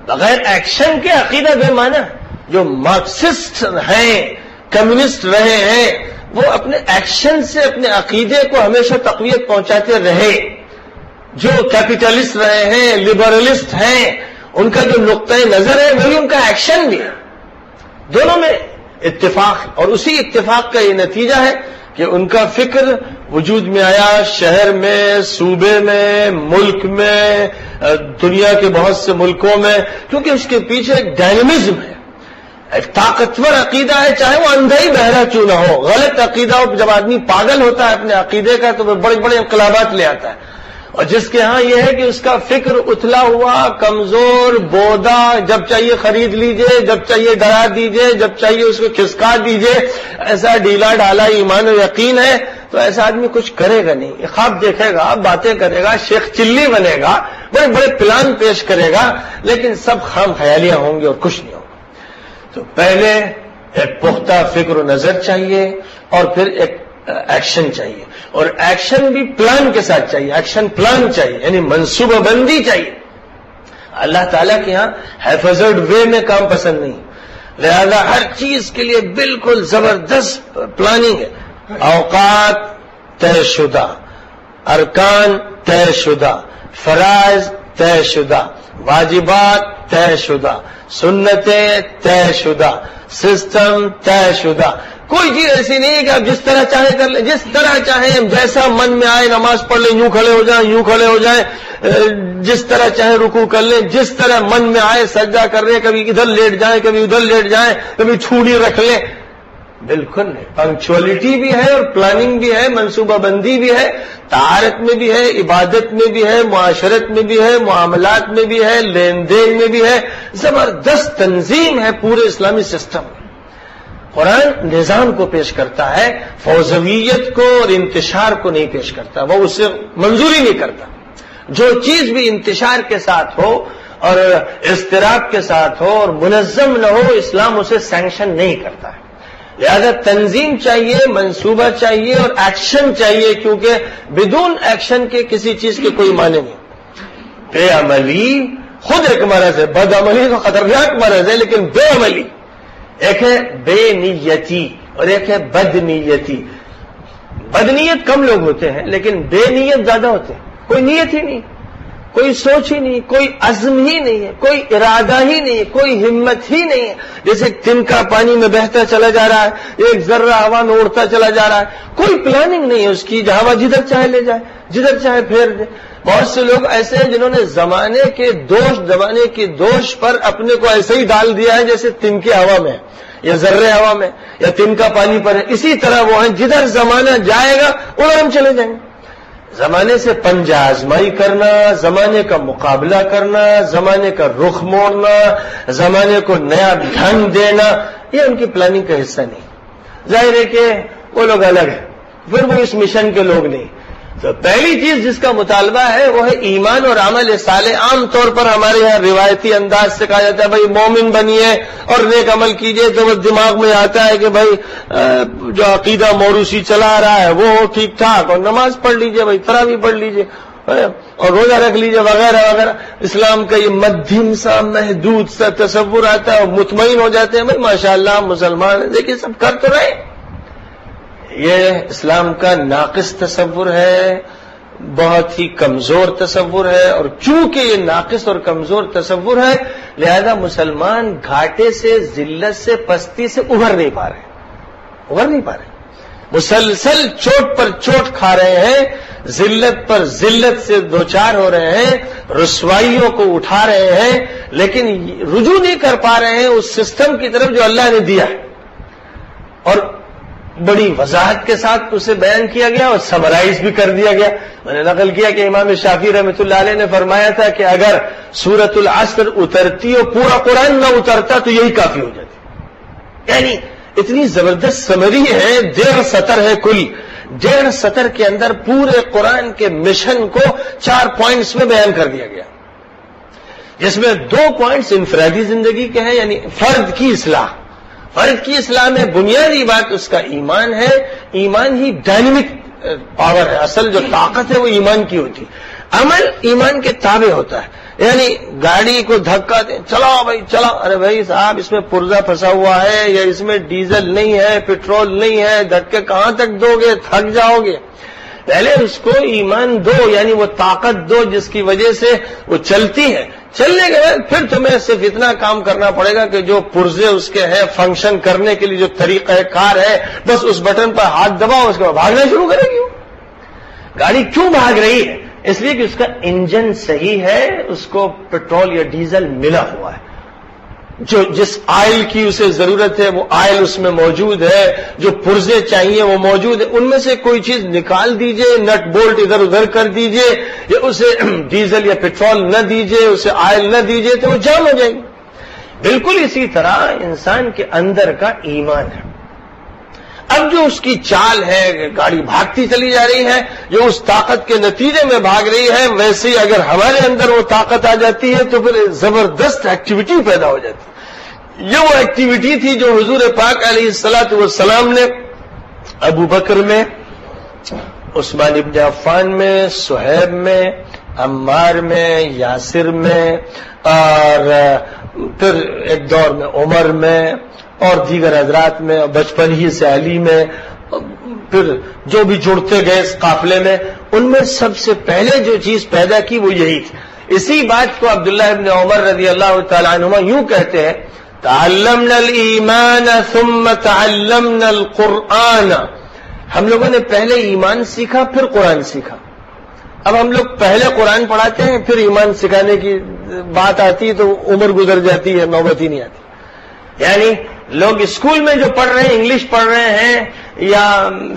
بغیر ایکشن کے عقیدہ بے معنی۔ جو مارکسسٹ ہیں، کمیونسٹ رہے ہیں، وہ اپنے ایکشن سے اپنے عقیدے کو ہمیشہ تقویت پہنچاتے رہے۔ جو کیپیٹلسٹ رہے ہیں، لبرلسٹ ہیں، ان کا جو نقطۂ نظر ہے وہی ان کا ایکشن بھی ہے۔ دونوں میں اتفاق، اور اسی اتفاق کا یہ نتیجہ ہے کہ ان کا فکر وجود میں آیا، شہر میں، صوبے میں، ملک میں، دنیا کے بہت سے ملکوں میں، کیونکہ اس کے پیچھے ایک ڈائنمزم ہے، ایک طاقتور عقیدہ ہے، چاہے وہ اندھا ہی بہرا کیوں نہ ہو۔ غلط عقیدہ ہو، جب آدمی پاگل ہوتا ہے اپنے عقیدے کا تو وہ بڑے بڑے انقلابات لے آتا ہے، اور جس کے ہاں یہ ہے کہ اس کا فکر اتلا ہوا، کمزور، بودا، جب چاہیے خرید لیجئے، جب چاہیے ڈرا دیجئے، جب چاہیے اس کو کھسکا دیجئے، ایسا ڈھیلا ڈھالا ایمان و یقین ہے، تو ایسا آدمی کچھ کرے گا نہیں۔ خواب دیکھے گا، باتیں کرے گا، شیخ چلی بنے گا، بڑے بڑے پلان پیش کرے گا، لیکن سب خام خیالیاں ہوں گی اور کچھ نہیں ہوگا۔ تو پہلے ایک پختہ فکر و نظر چاہیے، اور پھر ایک ایکشن چاہیے، اور ایکشن بھی پلان کے ساتھ چاہیے، ایکشن پلان چاہیے، یعنی منصوبہ بندی چاہیے۔ اللہ تعالیٰ کے ہاں حفاظت وے میں کام پسند نہیں، لہذا ہر چیز کے لیے بالکل زبردست پلاننگ ہے۔ اوقات طے شدہ، ارکان طے شدہ، فرائض طے شدہ، واجبات طے شدہ، سنتیں طے شدہ، سسٹم طے شدہ۔ کوئی چیز ایسی نہیں ہے کہ آپ جس طرح چاہیں کر لیں، جس طرح چاہیں، جیسا من میں آئے نماز پڑھ لیں، یوں کھڑے ہو جائیں، یوں کھڑے ہو جائیں، جس طرح چاہیں رکوع کر لیں، جس طرح من میں آئے سجدہ کر رہے ہیں، کبھی ادھر لیٹ جائیں، کبھی ادھر لیٹ جائیں، کبھی چھوڑی رکھ لیں۔ بالکل نہیں۔ پنکچولیٹی بھی ہے اور پلاننگ بھی ہے، منصوبہ بندی بھی ہے، طہارت میں بھی ہے، عبادت میں بھی ہے، معاشرت میں بھی ہے، معاملات میں بھی ہے، لین دین میں بھی ہے، زبردست تنظیم ہے پورے اسلامی سسٹم میں۔ قرآن نظام کو پیش کرتا ہے، فوضویت کو اور انتشار کو نہیں پیش کرتا، وہ اسے منظوری نہیں کرتا۔ جو چیز بھی انتشار کے ساتھ ہو اور اضطراب کے ساتھ ہو اور منظم نہ ہو، اسلام اسے سینکشن نہیں کرتا ہے۔ لہذا تنظیم چاہیے، منصوبہ چاہیے اور ایکشن چاہیے، کیونکہ بدون ایکشن کے کسی چیز کے کوئی معنی نہیں۔ بے عملی خود ایک مرض ہے، بد عملی تو خطرناک مرض ہے، لیکن بے عملی ایک ہے بے نیتی اور ایک ہے بد نیتی۔ بد نیت کم لوگ ہوتے ہیں لیکن بے نیت زیادہ ہوتے ہیں۔ کوئی نیت ہی نہیں، کوئی سوچ ہی نہیں، کوئی عزم ہی نہیں ہے، کوئی ارادہ ہی نہیں ہے، کوئی ہمت ہی نہیں ہے۔ جیسے ایک تنکا پانی میں بہتا چلا جا رہا ہے، ایک ذرہ ہوا میں اڑتا چلا جا رہا ہے، کوئی پلاننگ نہیں ہے اس کی، ہوا جدھر چاہے لے جائے، جدھر چاہے پھیر دے۔ بہت سے لوگ ایسے ہیں جنہوں نے زمانے کی دوش پر اپنے کو ایسے ہی ڈال دیا ہے جیسے تنکے ہوا میں یا ذرے ہوا میں یا تنکا پانی پر ہے۔ اسی طرح وہ ہیں، جدھر زمانہ جائے گا ادھر ہم چلے جائیں گے۔ زمانے سے پنجہ آزمائی کرنا، زمانے کا مقابلہ کرنا، زمانے کا رخ موڑنا، زمانے کو نیا ڈھنگ دینا، یہ ان کی پلاننگ کا حصہ نہیں۔ ظاہر ہے کہ وہ لوگ الگ ہیں، پھر وہ اس مشن کے لوگ نہیں۔ تو پہلی چیز جس کا مطالبہ ہے وہ ہے ایمان اور عمل صالح۔ عام طور پر ہمارے یہاں روایتی انداز سے کہا جاتا ہے بھائی مومن بنیے اور نیک عمل کیجئے، تو وہ دماغ میں آتا ہے کہ بھائی جو عقیدہ موروثی چلا رہا ہے وہ ٹھیک ٹھاک، اور نماز پڑھ لیجئے، بھائی تراویح پڑھ لیجئے، اور روزہ رکھ لیجئے وغیرہ وغیرہ. اسلام کا یہ مدھم سا محدود سا تصور آتا ہے اور مطمئن ہو جاتے ہیں بھائی ماشاء اللہ مسلمان ہیں. دیکھیے سب کر تو رہے. یہ اسلام کا ناقص تصور ہے, بہت ہی کمزور تصور ہے. اور چونکہ یہ ناقص اور کمزور تصور ہے لہذا مسلمان گھاٹے سے, ذلت سے, پستی سے ابھر نہیں پا رہے. مسلسل چوٹ پر چوٹ کھا رہے ہیں, ذلت پر ذلت سے دوچار ہو رہے ہیں, رسوائیوں کو اٹھا رہے ہیں, لیکن رجوع نہیں کر پا رہے ہیں اس سسٹم کی طرف جو اللہ نے دیا ہے. اور بڑی وضاحت کے ساتھ اسے بیان کیا گیا اور سمرائز بھی کر دیا گیا. میں نے نقل کیا کہ امام شافعی رحمۃ اللہ علیہ نے فرمایا تھا کہ اگر سورۃ العصر اترتی اور پورا قرآن نہ اترتا تو یہی کافی ہو جاتی. یعنی اتنی زبردست سمری ہے, 1.5 سطر ہے کل. 1.5 سطر کے اندر پورے قرآن کے مشن کو 4 پوائنٹس میں بیان کر دیا گیا, جس میں 2 پوائنٹس انفرادی زندگی کے ہیں, یعنی فرد کی اصلاح. فرد کی اصلاح میں بنیادی بات اس کا ایمان ہے. ایمان ہی ڈائنمک پاور ہے, اصل جو طاقت ہے وہ ایمان کی ہوتی. عمل ایمان کے تابع ہوتا ہے. یعنی گاڑی کو دھکا دیں, چلاؤ بھائی چلاؤ, ارے بھائی صاحب اس میں پرزہ پھنسا ہوا ہے یا اس میں ڈیزل نہیں ہے, پیٹرول نہیں ہے, دھکے کہاں تک دو گے, تھک جاؤ گے. پہلے اس کو ایمان دو, یعنی وہ طاقت دو جس کی وجہ سے وہ چلتی ہے. چلنے کے بعد پھر تمہیں صرف اتنا کام کرنا پڑے گا کہ جو پرزے اس کے ہیں فنکشن کرنے کے لیے جو طریقہ کار ہے, بس اس بٹن پر ہاتھ دباؤ, اس کے بعد بھاگنا شروع کرے گی. گاڑی کیوں بھاگ رہی ہے؟ اس لیے کہ اس کا انجن صحیح ہے, اس کو پیٹرول یا ڈیزل ملا ہوا ہے. جو جس آئل کی اسے ضرورت ہے وہ آئل اس میں موجود ہے, جو پرزے چاہیے وہ موجود ہے. ان میں سے کوئی چیز نکال دیجئے, نٹ بولٹ ادھر ادھر کر دیجئے, یا اسے ڈیزل یا پیٹرول نہ دیجئے, اسے آئل نہ دیجئے تو وہ جام ہو جائے گی. بالکل اسی طرح انسان کے اندر کا ایمان ہے. اب جو اس کی چال ہے, گاڑی بھاگتی چلی جا رہی ہے, جو اس طاقت کے نتیجے میں بھاگ رہی ہے, ویسے ہی اگر ہمارے اندر وہ طاقت آ جاتی ہے تو پھر زبردست ایکٹیویٹی پیدا ہو جاتی ہے. یہ وہ ایکٹیویٹی تھی جو حضور پاک علیہ الصلوۃ والسلام نے ابو بکر میں, عثمان ابن عفان میں, صہیب میں, عمار میں, یاسر میں, اور پھر ایک دور میں عمر میں اور دیگر حضرات میں, بچپن ہی سے علی میں, پھر جو بھی جڑتے گئے اس قافلے میں, ان میں سب سے پہلے جو چیز پیدا کی وہ یہی تھی. اسی بات کو عبداللہ ابن عمر رضی اللہ تعالیٰ عنہما یوں کہتے ہیں, تعلمنا الایمان ثم تعلمنا القرآن. ہم لوگوں نے پہلے ایمان سیکھا پھر قرآن سیکھا. اب ہم لوگ پہلے قرآن پڑھاتے ہیں, پھر ایمان سکھانے کی بات آتی ہے تو عمر گزر جاتی ہے, نوبت ہی نہیں آتی. یعنی لوگ اسکول میں جو پڑھ رہے ہیں, انگلش پڑھ رہے ہیں یا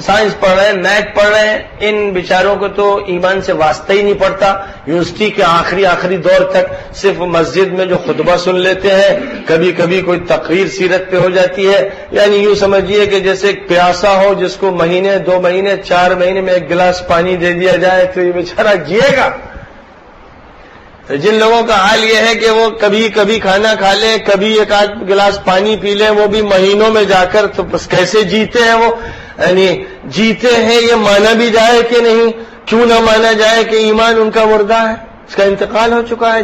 سائنس پڑھ رہے ہیں, میتھ پڑھ رہے ہیں, ان بیچاروں کو تو ایمان سے واسطہ ہی نہیں پڑتا. یونیورسٹی کے آخری دور تک صرف مسجد میں جو خطبہ سن لیتے ہیں, کبھی کبھی کوئی تقریر سیرت پہ ہو جاتی ہے. یعنی یوں سمجھیے کہ جیسے ایک پیاسا ہو جس کو مہینے 2 مہینے 4 مہینے میں 1 گلاس پانی دے دیا جائے تو یہ بیچارہ جیے گا. تو جن لوگوں کا حال یہ ہے کہ وہ کبھی کبھی کھانا کھا لیں, کبھی 1 گلاس پانی پی لیں, وہ بھی مہینوں میں جا کر, تو بس کیسے جیتے ہیں وہ. یعنی جیتے ہیں یہ مانا بھی جائے کہ نہیں, کیوں نہ مانا جائے کہ ایمان ان کا مردہ ہے, اس کا انتقال ہو چکا ہے.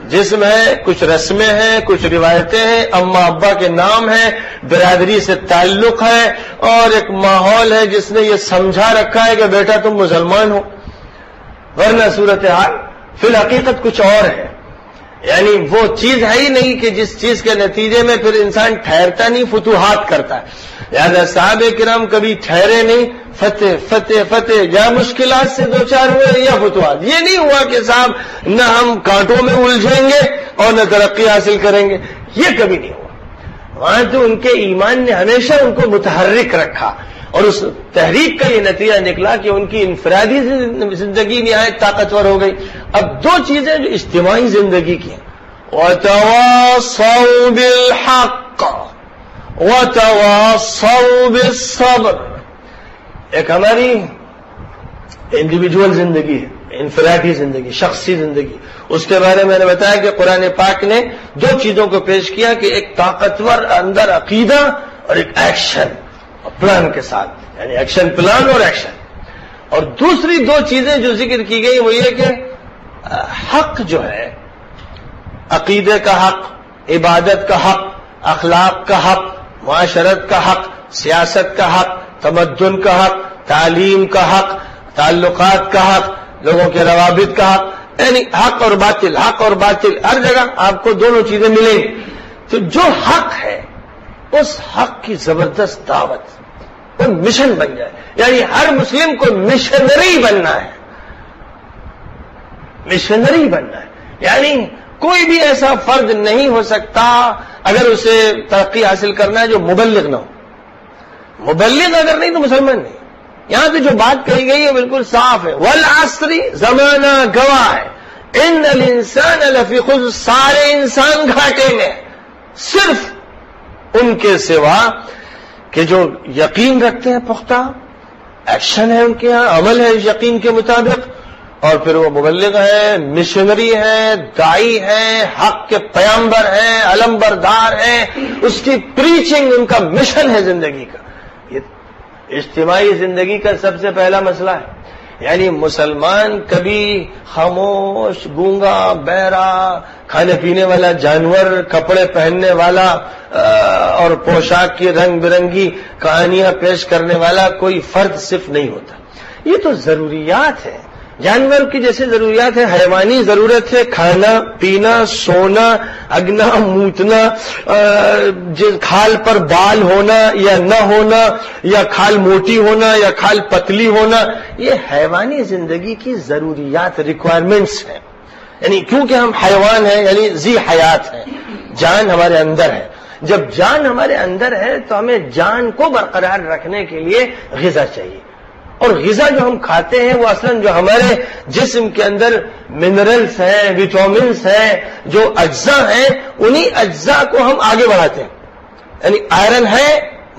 جسم ہے, کچھ رسمیں ہیں, کچھ روایتیں ہیں, اماں ابا کے نام ہیں, برادری سے تعلق ہے, اور ایک ماحول ہے جس نے یہ سمجھا رکھا ہے کہ بیٹا تم مسلمان ہو, ورنہ صورتحال فی الحقیقت کچھ اور ہے. یعنی وہ چیز ہے ہی نہیں کہ جس چیز کے نتیجے میں پھر انسان ٹھہرتا نہیں, فتوحات کرتا ہے. لہذا صحابہ کرام کبھی ٹھہرے نہیں, فتح یا مشکلات سے دوچار ہوئے یا فتوحات. یہ نہیں ہوا کہ صاحب نہ ہم کانٹوں میں الجھیں گے اور نہ ترقی حاصل کریں گے, یہ کبھی نہیں ہوا. وہاں تو ان کے ایمان نے ہمیشہ ان کو متحرک رکھا, اور اس تحریک کا یہ نتیجہ نکلا کہ ان کی انفرادی زندگی نہایت طاقتور ہو گئی. اب 2 چیزیں جو اجتماعی زندگی کی ہیں, وَتَوَاصَوْا بِالْحَقِّ وَتَوَاصَوْا بِالصَّبْرِ. ایک ہماری انڈیویجول زندگی ہے, انفرادی زندگی, شخصی زندگی. اس کے بارے میں نے بتایا کہ قرآن پاک نے 2 چیزوں کو پیش کیا, کہ ایک طاقتور اندر عقیدہ اور ایک ایکشن پلان کے ساتھ, یعنی ایکشن پلان اور ایکشن. اور دوسری دو چیزیں جو ذکر کی گئی وہ یہ کہ حق جو ہے، عقیدے کا حق، عبادت کا حق، اخلاق کا حق، معاشرت کا حق، سیاست کا حق، تمدن کا حق، تعلیم کا حق، تعلقات کا حق، لوگوں کے روابط کا حق، یعنی حق اور باطل، حق اور باطل، ہر جگہ آپ کو دونوں چیزیں ملیں گی۔ تو جو حق ہے اس حق کی زبردست دعوت، وہ مشن بن جائے، یعنی ہر مسلم کو مشنری بننا ہے، مشنری بننا ہے، یعنی کوئی بھی ایسا فرد نہیں ہو سکتا اگر اسے ترقی حاصل کرنا ہے جو مبلغ نہ ہو۔ مبلغ اگر نہیں تو مسلمان نہیں۔ یہاں سے جو بات کہی گئی ہے بالکل صاف ہے، والعصر، زمانہ گواہ ہے، ان الانسان لفی خسر، سارے انسان گھاٹے میں، صرف ان کے سوا کہ جو یقین رکھتے ہیں، پختہ ایکشن ہے ان کے ہاں، عمل ہے اس یقین کے مطابق، اور پھر وہ مبلغ ہے، مشنری ہے، داعی ہے، حق کے پیامبر ہیں، علم بردار ہیں، اس کی پریچنگ ان کا مشن ہے زندگی کا۔ یہ اجتماعی زندگی کا سب سے پہلا مسئلہ ہے، یعنی مسلمان کبھی خاموش، گونگا، بہرا، کھانے پینے والا جانور، کپڑے پہننے والا اور پوشاک کی رنگ برنگی کہانیاں پیش کرنے والا کوئی فرد صرف نہیں ہوتا۔ یہ تو ضروریات ہیں، جانور کی جیسے ضروریات ہے، حیوانی ضرورت ہے، کھانا پینا، سونا، اگنا موتنا، کھال پر بال ہونا یا نہ ہونا، یا کھال موٹی ہونا یا کھال پتلی ہونا، یہ حیوانی زندگی کی ضروریات، ریکوائرمنٹس ہیں۔ یعنی کیونکہ ہم حیوان ہیں، یعنی ذی حیات ہیں، جان ہمارے اندر ہے۔ جب جان ہمارے اندر ہے تو ہمیں جان کو برقرار رکھنے کے لیے غذا چاہیے، اور غذا جو ہم کھاتے ہیں وہ اصلاً جو ہمارے جسم کے اندر منرلز ہیں، وٹامنز ہیں، جو اجزاء ہیں، انہی اجزاء کو ہم آگے بڑھاتے ہیں۔ یعنی آئرن ہے،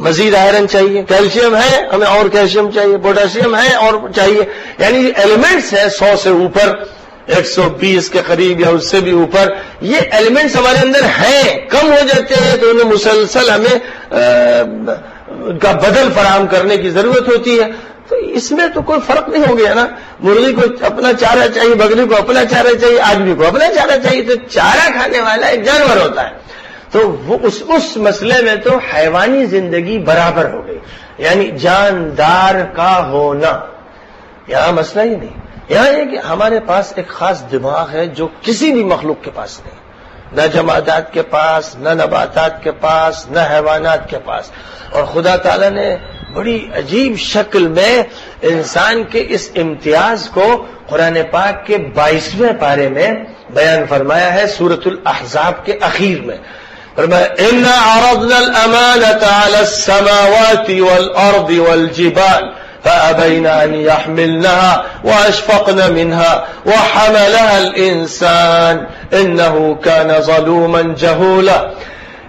مزید آئرن چاہیے، کیلشیم ہے، ہمیں اور کیلشیم چاہیے، پوٹاشیم ہے اور چاہیے، یعنی ایلیمنٹس ہیں 100 سے اوپر، 120 کے قریب یا اس سے بھی اوپر، یہ ایلیمنٹس ہمارے اندر ہیں، کم ہو جاتے ہیں تو انہیں مسلسل ہمیں کا بدل فراہم کرنے کی ضرورت ہوتی ہے۔ تو اس میں تو کوئی فرق نہیں ہو گیا نا، مرغی کو اپنا چارہ چاہیے، بکری کو اپنا چارہ چاہیے، آدمی کو اپنا چارہ چاہیے، تو چارہ کھانے والا ایک جانور ہوتا ہے۔ تو وہ اس مسئلے میں تو حیوانی زندگی برابر ہو گئی، یعنی جاندار کا ہونا۔ یہاں مسئلہ ہی نہیں، یہاں یہ کہ ہمارے پاس ایک خاص دماغ ہے جو کسی بھی مخلوق کے پاس نہیں، نہ جمادات کے پاس، نہ نباتات کے پاس، نہ حیوانات کے پاس۔ اور خدا تعالیٰ نے بڑی عجیب شکل میں انسان کے اس امتیاز کو قرآن پاک کے 22ویں پارے میں بیان فرمایا ہے، سورۃ الاحزاب کے اخیر میں فرمایا اِنَّا عَرَضْنَا الْأَمَانَةَ عَلَى السَّمَاوَاتِ وَالْأَرْضِ وَالْجِبَالِ فَأَبَيْنَ أَنْ يَحْمِلْنَهَا وَأَشْفَقْنَ مِنْهَا وَحَمَلَهَا الْإِنسَانُ إِنَّهُ كَانَ ظَلُومًا جَهُولًا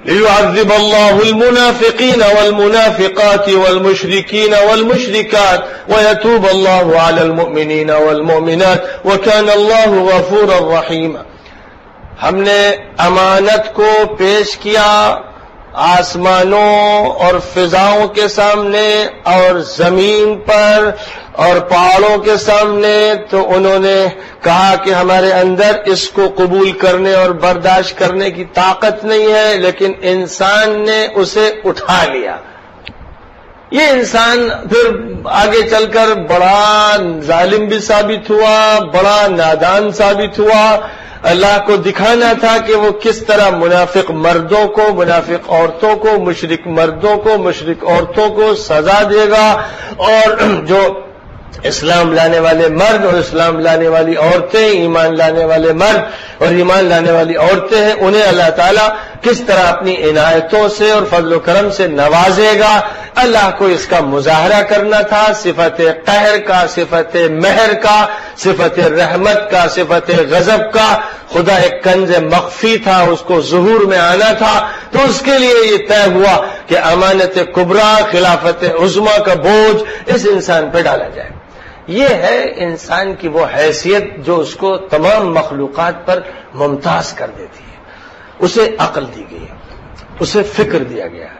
لِيُعَذِّبَ اللَّهُ الْمُنَافِقِينَ وَالْمُنَافِقَاتِ وَالْمُشْرِكِينَ وَالْمُشْرِكَاتِ وَيَتُوبَ اللَّهُ عَلَى الْمُؤْمِنِينَ وَالْمُؤْمِنَاتِ وَكَانَ اللَّهُ غَفُورًا رَحِيمًا۔ ہم نے امانت کو پیش کیا آسمانوں اور فضاؤں کے سامنے اور زمین پر اور پہاڑوں کے سامنے، تو انہوں نے کہا کہ ہمارے اندر اس کو قبول کرنے اور برداشت کرنے کی طاقت نہیں ہے، لیکن انسان نے اسے اٹھا لیا۔ یہ انسان پھر آگے چل کر بڑا ظالم بھی ثابت ہوا، بڑا نادان ثابت ہوا۔ اللہ کو دکھانا تھا کہ وہ کس طرح منافق مردوں کو، منافق عورتوں کو، مشرک مردوں کو، مشرک عورتوں کو سزا دے گا، اور جو اسلام لانے والے مرد اور اسلام لانے والی عورتیں، ایمان لانے والے مرد اور ایمان لانے والی عورتیں ہیں، انہیں اللہ تعالیٰ کس طرح اپنی عنایتوں سے اور فضل و کرم سے نوازے گا۔ اللہ کو اس کا مظاہرہ کرنا تھا، صفت قہر کا، صفت مہر کا، صفت رحمت کا، صفت غضب کا۔ خدا ایک کنز مخفی تھا، اس کو ظہور میں آنا تھا، تو اس کے لیے یہ طے ہوا کہ امانت کبریٰ، خلافت عظمیٰ کا بوجھ اس انسان پہ ڈالا جائے۔ یہ ہے انسان کی وہ حیثیت جو اس کو تمام مخلوقات پر ممتاز کر دیتی ہے۔ اسے عقل دی گئی ہے، اسے فکر دیا گیا ہے،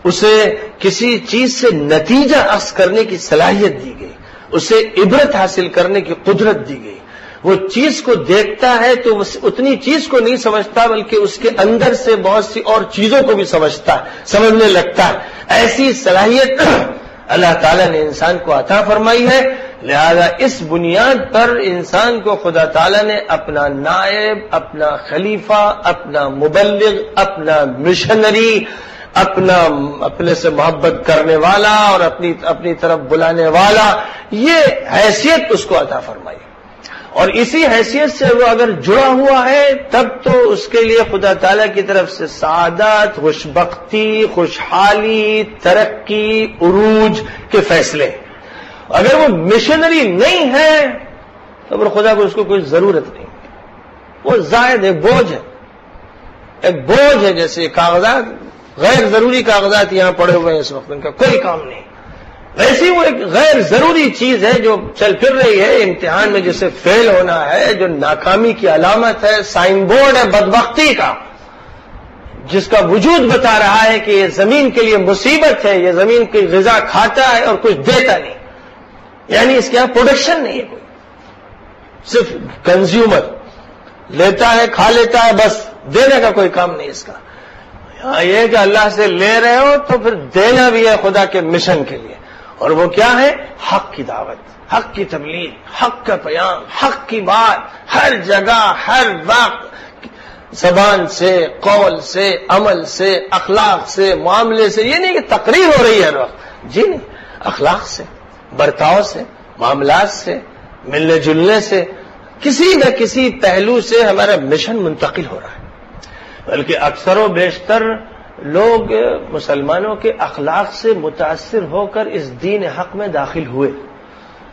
اسے کسی چیز سے نتیجہ اخذ کرنے کی صلاحیت دی گئی، اسے عبرت حاصل کرنے کی قدرت دی گئی. وہ چیز کو دیکھتا ہے تو اتنی چیز کو نہیں سمجھتا بلکہ اس کے اندر سے بہت سی اور چیزوں کو بھی سمجھنے لگتا ہے. ایسی صلاحیت اللہ تعالیٰ نے انسان کو عطا فرمائی ہے. لہذا اس بنیاد پر انسان کو خدا تعالیٰ نے اپنا نائب، اپنا خلیفہ، اپنا مبلغ، اپنا مشنری، اپنے سے محبت کرنے والا اور اپنی طرف بلانے والا، یہ حیثیت اس کو عطا فرمائی. اور اسی حیثیت سے وہ اگر جڑا ہوا ہے تب تو اس کے لیے خدا تعالیٰ کی طرف سے سعادت، خوشبختی، خوشحالی، ترقی، عروج کے فیصلے. اگر وہ مشنری نہیں ہے تو پھر خدا کو اس کو کوئی ضرورت نہیں. وہ زائد ایک بوجھ ہے، ایک بوجھ ہے. جیسے کاغذات، غیر ضروری کاغذات یہاں پڑے ہوئے ہیں اس وقت، ان کا کوئی کام نہیں. ویسے وہ ایک غیر ضروری چیز ہے جو چل پھر رہی ہے امتحان میں، جسے فیل ہونا ہے، جو ناکامی کی علامت ہے، سائن بورڈ ہے بدبختی کا، جس کا وجود بتا رہا ہے کہ یہ زمین کے لیے مصیبت ہے، یہ زمین کی غذا کھاتا ہے اور کچھ دیتا نہیں. یعنی اس کے یہاں پروڈکشن نہیں ہے، کوئی صرف کنزیومر لیتا ہے، کھا لیتا ہے، بس دینے کا کوئی کام نہیں اس کا. یہاں یہ کہ اللہ سے لے رہے ہو تو پھر دینا بھی ہے خدا کے مشن کے لیے. اور وہ کیا ہے؟ حق کی دعوت، حق کی تبلیغ، حق کا پیام، حق کی بات ہر جگہ ہر وقت، زبان سے، قول سے، عمل سے، اخلاق سے، معاملے سے. یہ نہیں کہ تقریر ہو رہی ہے ہر وقت، جی نہیں، اخلاق سے، برتاؤ سے، معاملات سے، ملنے جلنے سے، کسی نہ کسی پہلو سے ہمارا مشن منتقل ہو رہا ہے. بلکہ اکثر و بیشتر لوگ مسلمانوں کے اخلاق سے متاثر ہو کر اس دین حق میں داخل ہوئے.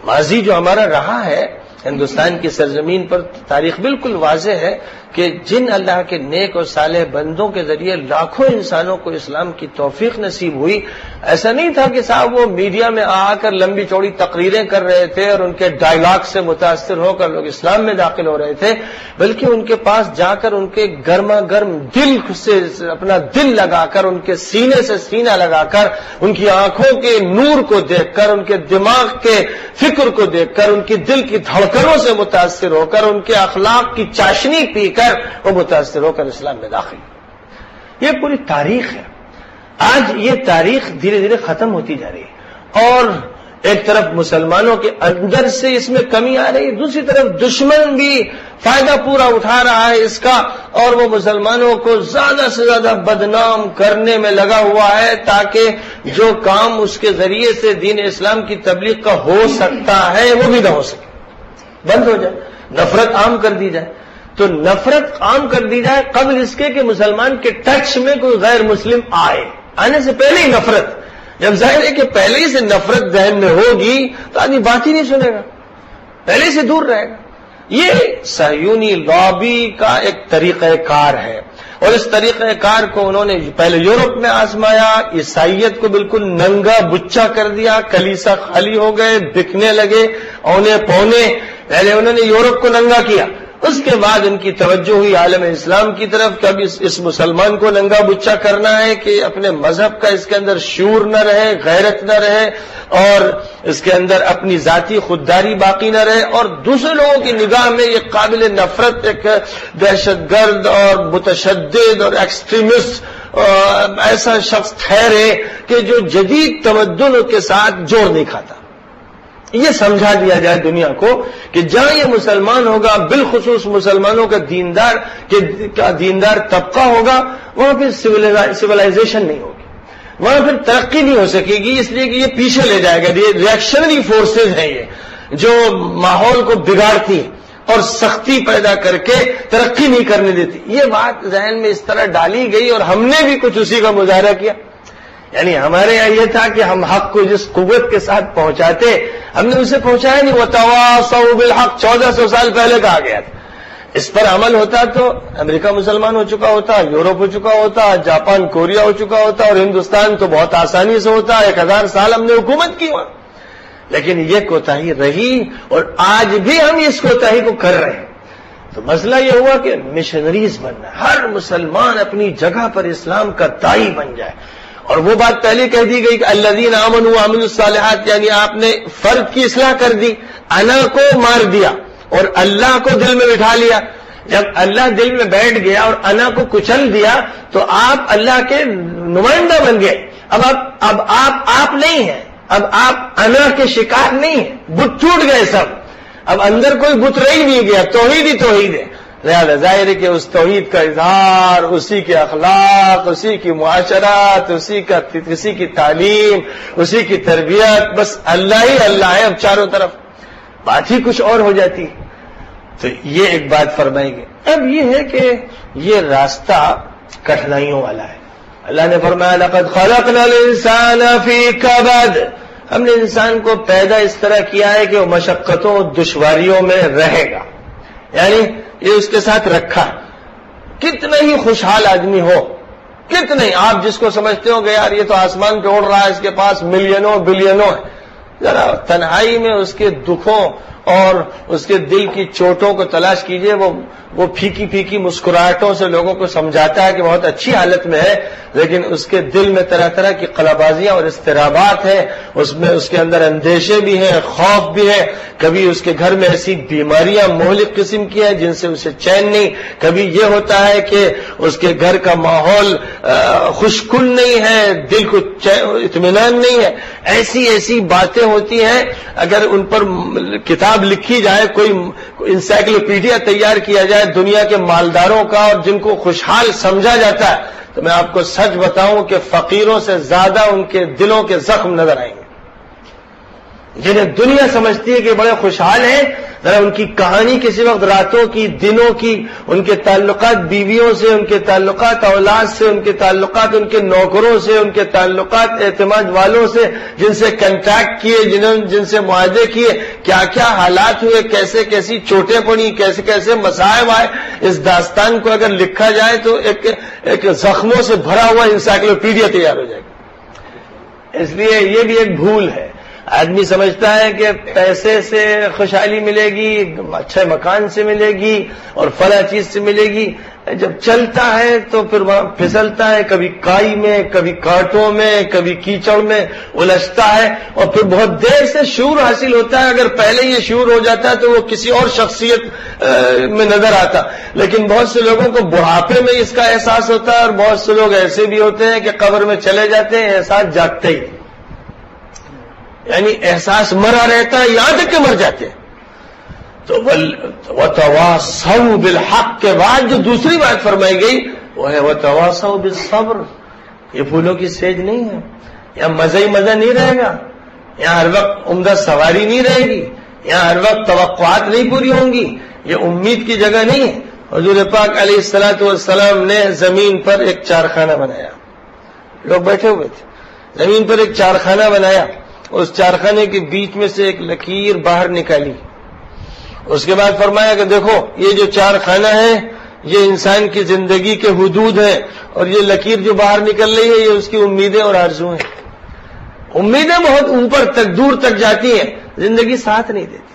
ماضی جو ہمارا رہا ہے ہندوستان کی سرزمین پر، تاریخ بالکل واضح ہے کہ جن اللہ کے نیک اور صالح بندوں کے ذریعے لاکھوں انسانوں کو اسلام کی توفیق نصیب ہوئی. ایسا نہیں تھا کہ صاحب وہ میڈیا میں آ کر لمبی چوڑی تقریریں کر رہے تھے اور ان کے ڈائلاگ سے متاثر ہو کر لوگ اسلام میں داخل ہو رہے تھے، بلکہ ان کے پاس جا کر ان کے گرما گرم دل سے اپنا دل لگا کر، ان کے سینے سے سینہ لگا کر، ان کی آنکھوں کے نور کو دیکھ کر، ان کے دماغ کے فکر کو دیکھ کر، ان کی دل کی دھڑکنوں سے متاثر ہو کر، ان کے اخلاق کی چاشنی پی کر وہ متاثر ہو کر اسلام میں داخل. یہ پوری تاریخ ہے. آج یہ تاریخ دھیرے دھیرے ختم ہوتی جا رہی ہے اور ایک طرف مسلمانوں کے اندر سے اس میں کمی آ رہی ہے، دوسری طرف دشمن بھی فائدہ پورا اٹھا رہا ہے اس کا، اور وہ مسلمانوں کو زیادہ سے زیادہ بدنام کرنے میں لگا ہوا ہے تاکہ جو کام اس کے ذریعے سے دین اسلام کی تبلیغ کا ہو سکتا ہے وہ بھی نہ ہو سکے، بند ہو جائے، نفرت عام کر دی جائے. تو نفرت عام کر دی جائے قبل اس کے کہ مسلمان کے ٹچ میں کوئی غیر مسلم آنے سے پہلے ہی نفرت. جب ظاہر ہے کہ پہلے ہی سے نفرت ذہن میں ہوگی تو آدمی بات ہی نہیں سنے گا، پہلے سے دور رہے گا. یہ صہیونی لابی کا ایک طریقہ کار ہے، اور اس طریقہ کار کو انہوں نے پہلے یورپ میں آزمایا، عیسائیت کو بالکل ننگا بچا کر دیا، کلیسا خالی ہو گئے، بکنے لگے اونے پونے. پہلے انہوں نے یورپ کو ننگا کیا، اس کے بعد ان کی توجہ ہوئی عالم اسلام کی طرف کہ اب اس مسلمان کو ننگا بچا کرنا ہے کہ اپنے مذہب کا اس کے اندر شعور نہ رہے، غیرت نہ رہے، اور اس کے اندر اپنی ذاتی خودداری باقی نہ رہے، اور دوسرے لوگوں کی نگاہ میں یہ قابل نفرت ایک دہشت گرد اور متشدد اور ایکسٹریمسٹ ایسا شخص ٹھہرے کہ جو جدید تمدن کے ساتھ جوڑ نہیں کھاتا. یہ سمجھا دیا جائے دنیا کو کہ جہاں یہ مسلمان ہوگا، بالخصوص مسلمانوں کا دیندار طبقہ ہوگا، وہاں پھر سویلائزیشن نہیں ہوگی، وہاں پھر ترقی نہیں ہو سکے گی، اس لیے کہ یہ پیچھے لے جائے گا. یہ ریئیکشنری فورسز ہیں، یہ جو ماحول کو بگاڑتی اور سختی پیدا کر کے ترقی نہیں کرنے دیتی. یہ بات ذہن میں اس طرح ڈالی گئی اور ہم نے بھی کچھ اسی کا مظاہرہ کیا. یعنی ہمارے یہاں یہ تھا کہ ہم حق کو جس قوت کے ساتھ پہنچاتے، ہم نے اسے پہنچایا نہیں. وَتَوَاصَوْا بِالْحَقِّ 1400 سال پہلے کہا گیا تھا. اس پر عمل ہوتا تو امریکہ مسلمان ہو چکا ہوتا، یورپ ہو چکا ہوتا، جاپان کوریا ہو چکا ہوتا، اور ہندوستان تو بہت آسانی سے ہوتا. 1000 سال ہم نے حکومت کی وہاں، لیکن یہ کوتاہی رہی اور آج بھی ہم اس کوتاہی کو کر رہے ہیں. تو مسئلہ یہ ہوا کہ مشنریز بننا، ہر مسلمان اپنی جگہ پر اسلام کا داعی بن جائے اور وہ بات پہلے کہہ دی گئی کہ الذین آمنوا وعملوا الصالحات، یعنی آپ نے فرد کی اصلاح کر دی، انا کو مار دیا اور اللہ کو دل میں بٹھا لیا۔ جب اللہ دل میں بیٹھ گیا اور انا کو کچل دیا تو آپ اللہ کے نمائندہ بن گئے۔ اب آپ نہیں ہیں، اب آپ انا کے شکار نہیں ہیں، بت ٹوٹ گئے سب، اب اندر کوئی بت رہ ہی نہیں گیا، توحید ہی توحید ہے۔ لہذا ظاہر ہے کہ اس توحید کا اظہار، اسی کے اخلاق، اسی کی معاشرات، اسی کی تعلیم، اسی کی تربیت، بس اللہ ہی اللہ ہے اب چاروں طرف، بات ہی کچھ اور ہو جاتی۔ تو یہ ایک بات فرمائی گئی۔ اب یہ ہے کہ یہ راستہ کٹھنائیوں والا ہے۔ اللہ نے فرمایا لقد خلقنا الانسان فی کبد، ہم نے انسان کو پیدا اس طرح کیا ہے کہ وہ مشقتوں دشواریوں میں رہے گا، یعنی یہ اس کے ساتھ رکھا۔ کتنا ہی خوشحال آدمی ہو، کتنا ہی آپ جس کو سمجھتے ہو کہ یار یہ تو آسمان پہ اڑ رہا ہے، اس کے پاس ملینوں بلینوں ہے، ذرا تنہائی میں اس کے دکھوں اور اس کے دل کی چوٹوں کو تلاش کیجئے۔ وہ پھیکی پھیکی مسکراہٹوں سے لوگوں کو سمجھاتا ہے کہ بہت اچھی حالت میں ہے، لیکن اس کے دل میں طرح طرح کی قلبازیاں اور اضطرابات ہیں، اس کے اندر اندیشے بھی ہیں، خوف بھی ہے۔ کبھی اس کے گھر میں ایسی بیماریاں مہلک قسم کی ہیں جن سے اسے چین نہیں، کبھی یہ ہوتا ہے کہ اس کے گھر کا ماحول خوشکن نہیں ہے، دل کو اطمینان نہیں ہے۔ ایسی باتیں ہوتی ہیں، اگر ان پر کتاب لکھی جائے، کوئی انسائکلوپیڈیا تیار کیا جائے دنیا کے مالداروں کا اور جن کو خوشحال سمجھا جاتا ہے، تو میں آپ کو سچ بتاؤں کہ فقیروں سے زیادہ ان کے دلوں کے زخم نظر آئیں گے۔ جنہیں دنیا سمجھتی ہے کہ بڑے خوشحال ہیں، ذرا ان کی کہانی کسی وقت راتوں کی، دنوں کی، ان کے تعلقات بیویوں سے، ان کے تعلقات اولاد سے، ان کے تعلقات ان کے نوکروں سے، ان کے تعلقات اعتماد والوں سے جن سے کنٹیکٹ کیے، جن سے معاہدے کیے، کیا کیا حالات ہوئے، کیسی چوٹیں پڑی، کیسے مصائب آئے۔ اس داستان کو اگر لکھا جائے تو ایک زخموں سے بھرا ہوا انسائکلوپیڈیا تیار ہو جائے گا۔ اس لیے یہ بھی ایک بھول ہے۔ آدمی سمجھتا ہے کہ پیسے سے خوشحالی ملے گی، اچھے مکان سے ملے گی اور فلاں چیز سے ملے گی۔ جب چلتا ہے تو پھر وہاں پھسلتا ہے، کبھی کائی میں، کبھی کانٹوں میں، کبھی کیچڑ میں الجھتا ہے، اور پھر بہت دیر سے شعور حاصل ہوتا ہے۔ اگر پہلے یہ شعور ہو جاتا ہے تو وہ کسی اور شخصیت میں نظر آتا، لیکن بہت سے لوگوں کو بڑھاپے میں اس کا احساس ہوتا ہے، اور بہت سے لوگ ایسے بھی ہوتے ہیں کہ قبر میں چلے جاتے ہیں احساس جاگتے ہی، یعنی احساس مرا رہتا ہے یہاں تک کہ مر جاتے ہیں۔ تو وَتَوَاصَوْا بِالْحَقِّ کے بعد جو دوسری بات فرمائی گئی وہ ہے وَتَوَاصَوْا بِالصَّبْرِ۔ یہ پھولوں کی سیج نہیں ہے، یہاں مزہ ہی مزہ نہیں رہے گا، یہاں ہر وقت عمدہ سواری نہیں رہے گی، یہاں ہر وقت توقعات نہیں پوری ہوں گی، یہ امید کی جگہ نہیں ہے۔ حضور پاک علیہ الصلوۃ والسلام نے زمین پر ایک چارخانہ بنایا، لوگ بیٹھے ہوئے تھے، زمین پر ایک چارخانہ بنایا، اس چارخانے کے بیچ میں سے ایک لکیر باہر نکالی، اس کے بعد فرمایا کہ دیکھو یہ جو چارخانہ ہے یہ انسان کی زندگی کے حدود ہیں، اور یہ لکیر جو باہر نکل رہی ہے یہ اس کی امیدیں اور آرزو ہیں۔ امیدیں بہت اوپر تک، دور تک جاتی ہیں، زندگی ساتھ نہیں دیتی،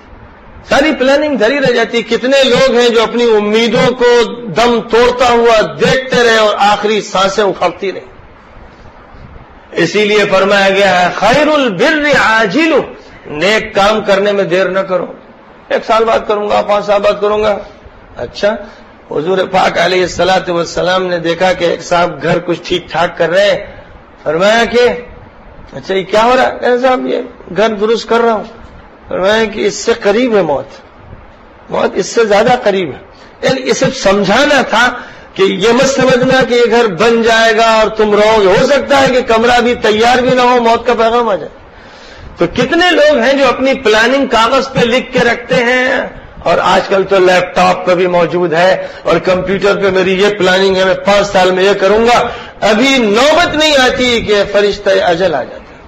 ساری پلاننگ دھری رہ جاتی۔ کتنے لوگ ہیں جو اپنی امیدوں کو دم توڑتا ہوا دیکھتے رہے اور آخری سانسیں اکھڑتی رہی۔ اسی لیے فرمایا گیا ہے خیر البر عاجل، نیک کام کرنے میں دیر نہ کرو، 1 سال بعد کروں گا، 5 سال بعد کروں گا۔ اچھا، حضور پاک علیہ الصلوۃ والسلام نے دیکھا کہ ایک صاحب گھر کچھ ٹھیک ٹھاک کر رہے ہیں، فرمایا کہ اچھا یہ کیا ہو رہا ہے؟ صاحب یہ گھر درست کر رہا ہوں۔ فرمایا کہ اس سے قریب ہے موت اس سے زیادہ قریب ہے۔ یعنی اسے سمجھانا تھا کہ یہ مت سمجھنا کہ یہ گھر بن جائے گا اور تم رہو گے، ہو سکتا ہے کہ کمرہ بھی تیار بھی نہ ہو، موت کا پیغام آ جائے۔ تو کتنے لوگ ہیں جو اپنی پلاننگ کاغذ پہ لکھ کے رکھتے ہیں، اور آج کل تو لیپ ٹاپ پہ بھی موجود ہے، اور کمپیوٹر پہ میری یہ پلاننگ ہے، میں 5 سال میں یہ کروں گا، ابھی نوبت نہیں آتی کہ فرشتہ اجل آ جاتا ہے،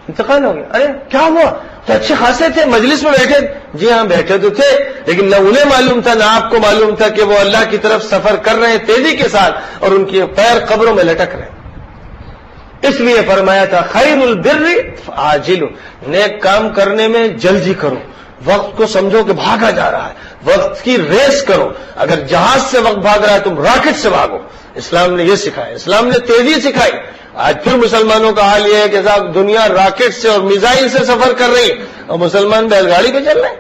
انتقال ہو گیا۔ ارے کیا ہوا؟ تو اچھے خاصے تھے، مجلس میں بیٹھے، جی ہاں بیٹھے تو تھے، لیکن نہ انہیں معلوم تھا نہ آپ کو معلوم تھا کہ وہ اللہ کی طرف سفر کر رہے ہیں تیزی کے ساتھ، اور ان کے پیر قبروں میں لٹک رہے ہیں۔ اس لیے فرمایا تھا خیر البر عاجل، نیک کام کرنے میں جلدی کرو، وقت کو سمجھو کہ بھاگا جا رہا ہے، وقت کی ریس کرو۔ اگر جہاز سے وقت بھاگ رہا ہے تم راکٹ سے بھاگو، اسلام نے یہ سکھایا، اسلام نے تیزی سکھائی۔ آج پھر مسلمانوں کا حال یہ ہے کہ صاحب دنیا راکٹ سے اور میزائل سے سفر کر رہی اور مسلمان بیل گاڑی پہ چل رہے ہیں.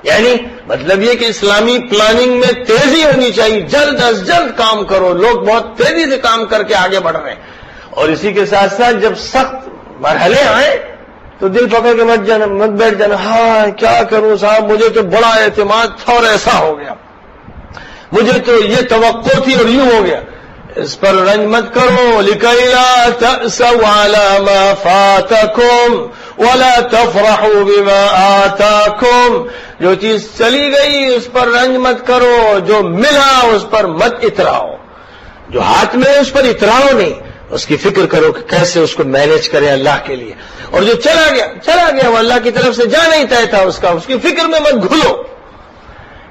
یعنی مطلب یہ کہ اسلامی پلاننگ میں تیزی ہونی چاہیے، جلد از جلد کام کرو. لوگ بہت تیزی سے کام کر کے آگے بڑھ رہے ہیں، اور اسی کے ساتھ ساتھ جب سخت مرحلے آئیں تو دل پکڑ کے مت بیٹھ جانا، ہاں کیا کروں صاحب، مجھے تو بڑا اعتماد تھا اور ایسا ہو گیا، مجھے تو یہ توقع تھی اور یوں ہو گیا. اس پر رنج مت کرو. لِكَيْ لَا تَأْسَوْا عَلَى مَا فَاتَكُمْ وَلَا تَفْرَحُوا بِمَا آتَاكُمْ. جو چیز چلی گئی اس پر رنج مت کرو، جو ملا اس پر مت اتراؤ. جو ہاتھ میں ہے اس پر اتراؤ نہیں، اس کی فکر کرو کہ کیسے اس کو مینج کریں اللہ کے لیے. اور جو چلا گیا وہ اللہ کی طرف سے جا نہیں طے تھا اس کا، اس کی فکر میں مت گھلو.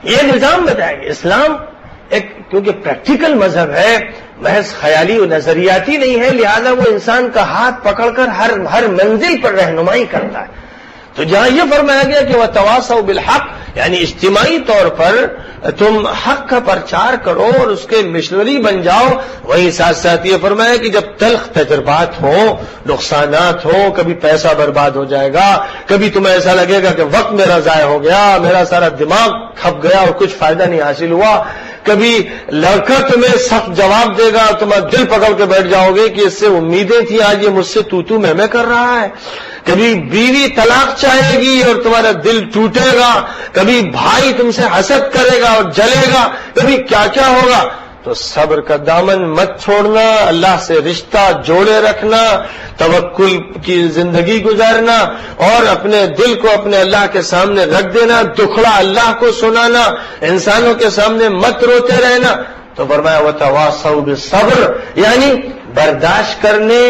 یہ نظام بتائیں گے. اسلام ایک کیونکہ پریکٹیکل مذہب ہے، محض خیالی و نظریاتی نہیں ہے، لہذا وہ انسان کا ہاتھ پکڑ کر ہر منزل پر رہنمائی کرتا ہے. تو جہاں یہ فرمایا گیا کہ وَتَوَاصَوْا بِالْحَقِّ، یعنی اجتماعی طور پر تم حق کا پرچار کرو اور اس کے مشنری بن جاؤ، وہیں ساتھ ساتھ یہ فرمایا کہ جب تلخ تجربات ہوں، نقصانات ہوں، کبھی پیسہ برباد ہو جائے گا، کبھی تمہیں ایسا لگے گا کہ وقت میرا ضائع ہو گیا، میرا سارا دماغ کھپ گیا اور کچھ فائدہ نہیں حاصل ہوا، کبھی لڑکا تمہیں سخت جواب دے گا، تمہارا دل پکڑ کے بیٹھ جاؤ گے کہ اس سے امیدیں تھیں، آج یہ مجھ سے تو میں کر رہا ہے. کبھی بیوی طلاق چاہے گی اور تمہارا دل ٹوٹے گا، کبھی بھائی تم سے حسد کرے گا اور جلے گا، کبھی کیا ہوگا. تو صبر کا دامن مت چھوڑنا، اللہ سے رشتہ جوڑے رکھنا، توکل کی زندگی گزارنا اور اپنے دل کو اپنے اللہ کے سامنے رکھ دینا، دکھڑا اللہ کو سنانا، انسانوں کے سامنے مت روتے رہنا. تو فرمایا وَتَوَاصَوْا بِالصَّبْرِ، یعنی برداشت کرنے،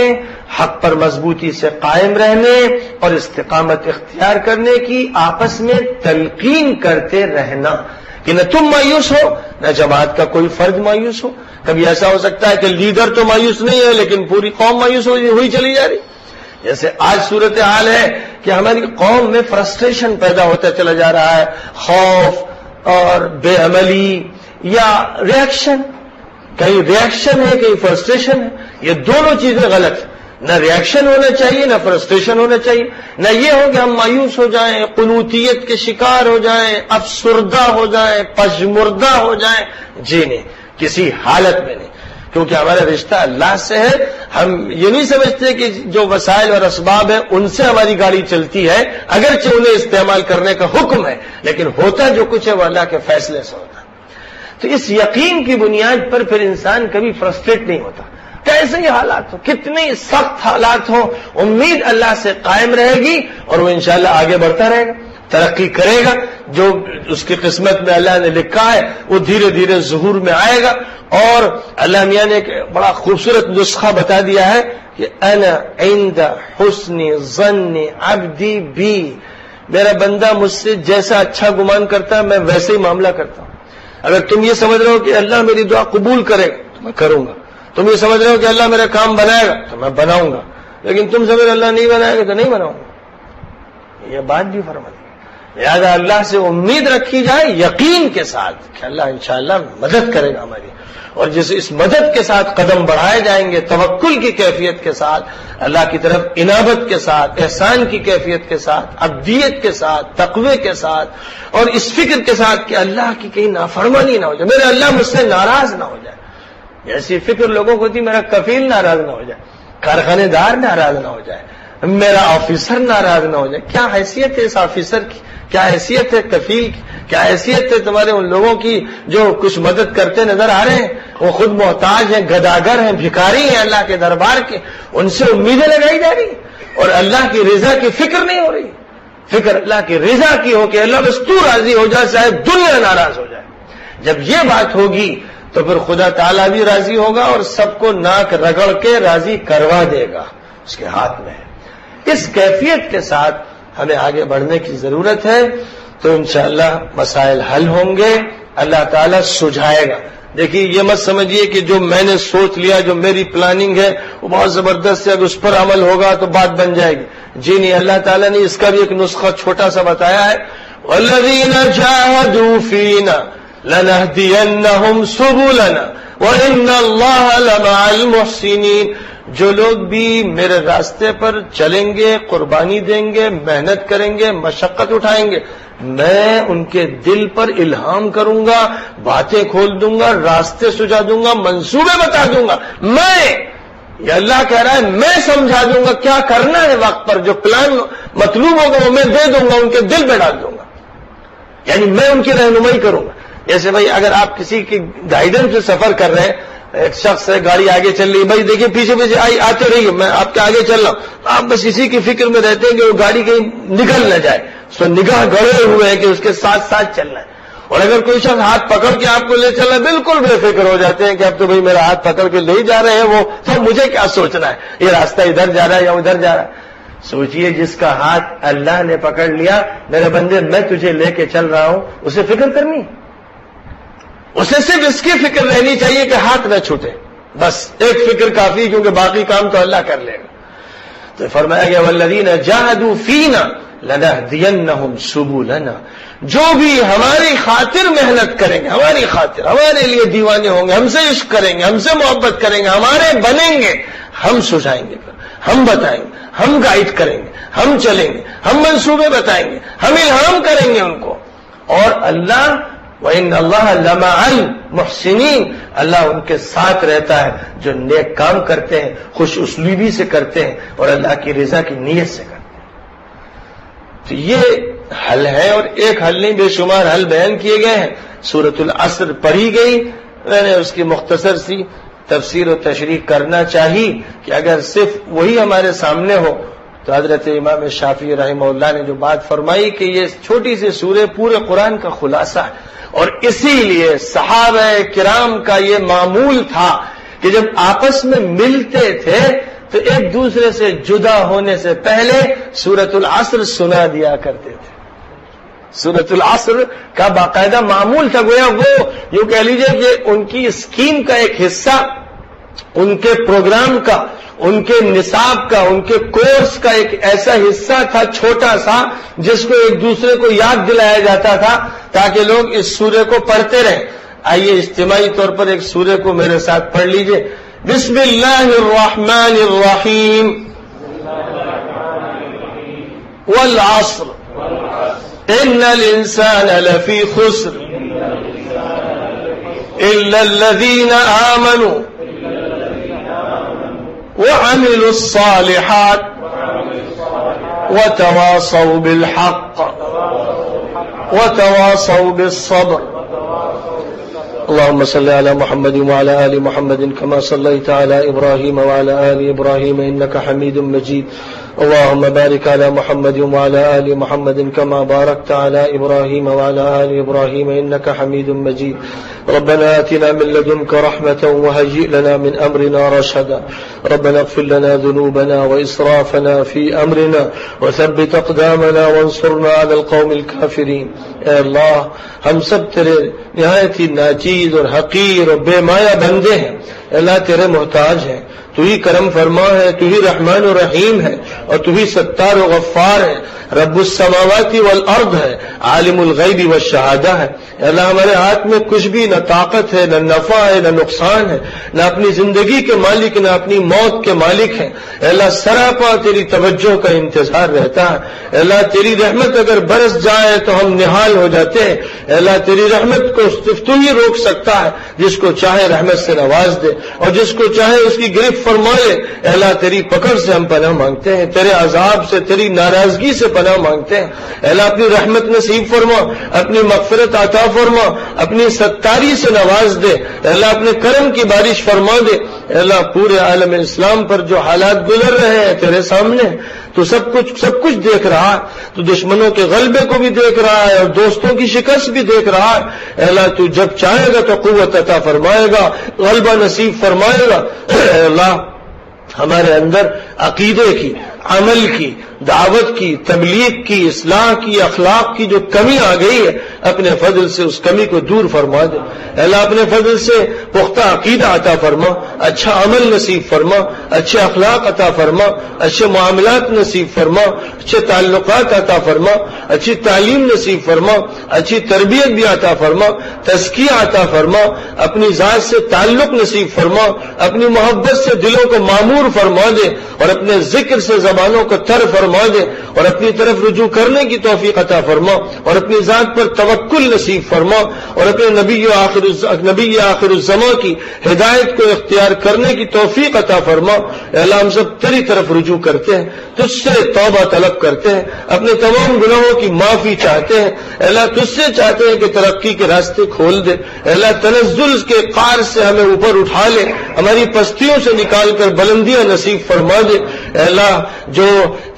حق پر مضبوطی سے قائم رہنے اور استقامت اختیار کرنے کی آپس میں تلقین کرتے رہنا کہ نہ تم مایوس ہو نہ جماعت کا کوئی فرد مایوس ہو. کبھی ایسا ہو سکتا ہے کہ لیڈر تو مایوس نہیں ہے لیکن پوری قوم مایوس ہوئی چلی جا رہی. جیسے آج صورتحال ہے کہ ہماری قوم میں فرسٹریشن پیدا ہوتا چلا جا رہا ہے، خوف اور بے عملی یا ریئیکشن. کہیں ریئیکشن ہے کہیں فرسٹریشن ہے. یہ دونوں چیزیں غلط ہیں. نہ ریئیکشن ہونا چاہیے نہ فرسٹریشن ہونا چاہیے. نہ یہ ہو کہ ہم مایوس ہو جائیں، قنوطیت کے شکار ہو جائیں، افسردہ ہو جائیں، پژمردہ ہو جائیں. جی نہیں، کسی حالت میں نہیں، کیونکہ ہمارا رشتہ اللہ سے ہے. ہم یہ نہیں سمجھتے کہ جو وسائل اور اسباب ہیں ان سے ہماری گاڑی چلتی ہے، اگرچہ انہیں استعمال کرنے کا حکم ہے، لیکن ہوتا جو کچھ ہے وہ اللہ کے فیصلے سے ہوتا. تو اس یقین کی بنیاد پر پھر انسان کبھی فرسٹریٹ نہیں ہوتا. کیسے ہی حالات ہو، کتنے سخت حالات ہوں، امید اللہ سے قائم رہے گی اور وہ انشاءاللہ آگے بڑھتا رہے گا، ترقی کرے گا. جو اس کی قسمت میں اللہ نے لکھا ہے وہ دھیرے دھیرے ظہور میں آئے گا. اور اللہ میاں نے ایک بڑا خوبصورت نسخہ بتا دیا ہے کہ انا عند حسن ظن عبدی بی، میرا بندہ مجھ سے جیسا اچھا گمان کرتا ہے میں ویسے ہی معاملہ کرتا ہوں. اگر تم یہ سمجھ رہے ہو کہ اللہ میری دعا قبول کرے گا تو میں کروں گا، تم یہ سمجھ رہے ہو کہ اللہ میرا کام بنائے گا تو میں بناؤں گا، لیکن تم سمجھ اللہ نہیں بنائے گا تو نہیں بناؤں گا. یہ بات بھی فرما دی. لہٰذا اللہ سے امید رکھی جائے یقین کے ساتھ کہ اللہ انشاءاللہ مدد کرے گا ہماری، اور جس اس مدد کے ساتھ قدم بڑھائے جائیں گے توکل کی کیفیت کے ساتھ، اللہ کی طرف انابت کے ساتھ، احسان کی کیفیت کے ساتھ، عبدیت کے ساتھ، تقوی کے ساتھ، اور اس فکر کے ساتھ کہ اللہ کی کہیں نافرمانی نہ ہو جائے، میرا اللہ مجھ سے ناراض نہ ہو جائے. ایسی فکر لوگوں کو تھی میرا کفیل ناراض نہ ہو جائے، کارخانے دار ناراض نہ ہو جائے، میرا آفیسر ناراض نہ ہو جائے. کیا حیثیت ہے اس آفیسر کی، کیا حیثیت ہے کفیل کی، کیا حیثیت ہے تمہارے ان لوگوں کی جو کچھ مدد کرتے نظر آ رہے ہیں، وہ خود محتاج ہیں، گداگر ہیں، بھکاری ہیں اللہ کے دربار کے، ان سے امیدیں لگائی جا رہی اور اللہ کی رضا کی فکر نہیں ہو رہی. فکر اللہ کی رضا کی ہو کہ اللہ بس تو راضی ہو جائے چاہے دنیا ناراض ہو جائے. جب یہ بات ہوگی تو پھر خدا تعالیٰ بھی راضی ہوگا اور سب کو ناک رگڑ کے راضی کروا دے گا، اس کے ہاتھ میں ہے. اس کیفیت کے ساتھ ہمیں آگے بڑھنے کی ضرورت ہے. تو انشاءاللہ مسائل حل ہوں گے، اللہ تعالیٰ سلجھائے گا. دیکھیے یہ مت سمجھیے کہ جو میں نے سوچ لیا، جو میری پلاننگ ہے وہ بہت زبردست ہے، اگر اس پر عمل ہوگا تو بات بن جائے گی. جی نہیں، اللہ تعالیٰ نے اس کا بھی ایک نسخہ چھوٹا سا بتایا ہے. وَالَّذِينَ جَاهَدُوا فِينَا لَنَهْدِيَنَّهُمْ سُبُلَنَا وَإِنَّ اللَّهَ لَمَعَ الْمُحْسِنِينَ. جو لوگ بھی میرے راستے پر چلیں گے، قربانی دیں گے، محنت کریں گے، مشقت اٹھائیں گے، میں ان کے دل پر الہام کروں گا، باتیں کھول دوں گا، راستے سجا دوں گا، منصوبے بتا دوں گا۔ یہ اللہ کہہ رہا ہے میں سمجھا دوں گا کیا کرنا ہے، وقت پر جو پلان مطلوب ہوگا وہ میں دے دوں گا، ان کے دل پہ ڈال دوں گا، یعنی میں ان کی رہنمائی کروں گا۔ جیسے بھائی اگر آپ کسی کی گائیڈنس سے سفر کر رہے ہیں، ایک شخص ہے، گاڑی آگے چل رہی ہے، بھائی دیکھیے پیچھے پیچھے آتے رہیے، میں آپ کے آگے چل رہا ہوں، آپ بس اسی کی فکر میں رہتے ہیں کہ وہ گاڑی کہیں نکل نہ جائے، اس پر نگاہ گڑے ہوئے ہیں کہ اس کے ساتھ ساتھ چلنا ہے۔ اور اگر کوئی شخص ہاتھ پکڑ کے آپ کو لے چل رہا ہے، بالکل بے فکر ہو جاتے ہیں کہ اب تو بھائی میرا ہاتھ پکڑ کے لے جا رہے ہیں وہ، تو مجھے کیا سوچنا ہے، یہ راستہ ادھر جا رہا ہے یا ادھر جا رہا ہے۔ سوچئے جس کا ہاتھ اللہ نے پکڑ لیا، میرے بندے میں تجھے لے کے چل رہا ہوں، اسے فکر کرنی، اسے صرف اس کی فکر رہنی چاہیے کہ ہاتھ نہ چھوٹے، بس ایک فکر کافی، کیونکہ باقی کام تو اللہ کر لے گا۔ تو فرمایا گیا والذین جاہدوا فینا لنہدینہم سبلنا، جو بھی ہماری خاطر محنت کریں گے، ہماری خاطر، ہمارے لیے دیوانے ہوں گے، ہم سے عشق کریں گے، ہم سے محبت کریں گے، ہمارے بنیں گے، ہم سجائیں گے، ہم بتائیں گے، ہم گائیڈ کریں گے، ہم چلیں گے، ہم منصوبے بتائیں گے، ہم الہام کریں گے ان کو۔ اور اللہ وَإِنَّ اللَّهَ لَمَعَ الْمُحْسِنِينَ، اللہ ان کے ساتھ رہتا ہے جو نیک کام کرتے ہیں، خوش اسلوبی سے کرتے ہیں اور اللہ کی رضا کی نیت سے کرتے ہیں۔ تو یہ حل ہے، اور ایک حل نہیں بے شمار حل بیان کیے گئے ہیں۔ سورۃ العصر پڑھی گئی، میں نے اس کی مختصر سی تفسیر و تشریح کرنا چاہی کہ اگر صرف وہی ہمارے سامنے ہو تو حضرت امام شافعی رحمہ اللہ نے جو بات فرمائی کہ یہ چھوٹی سی سورہ پورے قرآن کا خلاصہ ہے، اور اسی لیے صحابہ کرام کا یہ معمول تھا کہ جب آپس میں ملتے تھے تو ایک دوسرے سے جدا ہونے سے پہلے سورۃ العصر سنا دیا کرتے تھے۔ سورۃ العصر کا باقاعدہ معمول تھا، گویا وہ یوں کہہ لیجئے کہ ان کی اسکیم کا ایک حصہ، ان کے پروگرام کا، ان کے نصاب کا، ان کے کورس کا ایک ایسا حصہ تھا چھوٹا سا جس کو ایک دوسرے کو یاد دلایا جاتا تھا تاکہ لوگ اس سورہ کو پڑھتے رہیں۔ آئیے اجتماعی طور پر ایک سورہ کو میرے ساتھ پڑھ لیجئے۔ بسم اللہ الرحمن الرحیم والعصر ان الانسان لفی خسر الا الذین آمنوا وعملوا الصالحات وتواصوا بالحق وتواصوا بالصبر۔ اللهم صل على محمد وعلى آل محمد كما صليت على إبراهيم وعلى آل إبراهيم إنك حميد مجيد۔ اللهم بارك على محمد وعلى آل محمد كما باركت على إبراهيم وعلى آل إبراهيم إنك حميد مجيد۔ ربنا آتنا من لدنك رحمة وهيئ لنا من أمرنا رشدا۔ ربنا اغفر لنا ذنوبنا وإسرافنا في أمرنا وثبت أقدامنا وانصرنا على القوم الكافرين۔ اے اللہ، ہم سب تیرے نہایت ہی ناچیز اور حقیر اور بے مایہ بندے ہیں، اللہ تیرے محتاج ہیں، تو ہی کرم فرما ہے، تو ہی رحمان و رحیم ہے، اور تو ہی ستار و غفار ہے، رب السماوات والارض ہے، عالم الغیب والشہادہ ہے۔ اللہ ہمارے ہاتھ میں کچھ بھی نہ طاقت ہے، نہ نفع ہے، نہ نقصان ہے، نہ اپنی زندگی کے مالک نہ اپنی موت کے مالک ہیں۔ اللہ سراپا تیری توجہ کا انتظار رہتا ہے۔ اللہ تیری رحمت اگر برس جائے تو ہم نہال ہو جاتے ہیں۔ اللہ تیری رحمت کو صرف تو ہی روک سکتا ہے، جس کو چاہے رحمت سے نواز دے اور جس کو چاہے اس کی گرفت فرما لے۔ اللہ تیری پکڑ سے ہم پناہ مانگتے ہیں، تیرے عذاب سے، تیری ناراضگی سے پناہ مانگتے ہیں۔ اللہ اپنی رحمت نصیب فرما، اپنی مغفرت عطا فرما، اپنی ستاری سے نواز دے۔ اللہ اپنے کرم کی بارش فرما دے۔ اللہ پورے عالم اسلام پر جو حالات گزر رہے ہیں تیرے سامنے، تو سب کچھ دیکھ رہا ہے، تو دشمنوں کے غلبے کو بھی دیکھ رہا ہے اور دوستوں کی شکست بھی دیکھ رہا ہے۔ اللہ تو جب چاہے گا تو قوت عطا فرمائے گا، غلبہ نصیب فرمائے گا۔ اللہ ہمارے اندر عقیدے کی، عمل کی، دعوت کی، تبلیغ کی، اصلاح کی، اخلاق کی جو کمی آ گئی ہے، اپنے فضل سے اس کمی کو دور فرما دے۔ اے اللہ اپنے فضل سے پختہ عقیدہ عطا فرما، اچھا عمل نصیب فرما، اچھے اخلاق عطا فرما، اچھے معاملات نصیب فرما، اچھے تعلقات عطا فرما، اچھی تعلیم نصیب فرما، اچھی تربیت بھی عطا فرما، تزکیہ عطا فرما، اپنی ذات سے تعلق نصیب فرما، اپنی محبت سے دلوں کو معمور فرما دے، اور اپنے ذکر سے زبانوں کو تر فرما دے، اور اپنی طرف رجوع کرنے کی توفیق عطا فرما، اور اپنی ذات پر توکل نصیب فرما، اور اپنے نبی آخر الزمان کی ہدایت کو اختیار کرنے کی توفیق عطا فرما۔ اے اللہ ہم سب تیری طرف رجوع کرتے ہیں، تجھ سے توبہ طلب کرتے ہیں، اپنے تمام گناہوں کی معافی چاہتے ہیں۔ اے اللہ تجھ سے چاہتے ہیں کہ ترقی کے راستے کھول دے۔ اے اللہ تنزل کے قعر سے ہمیں اوپر اٹھا لے، ہماری پستیوں سے نکال کر بلندیاں نصیب فرما دے۔ اے اللہ جو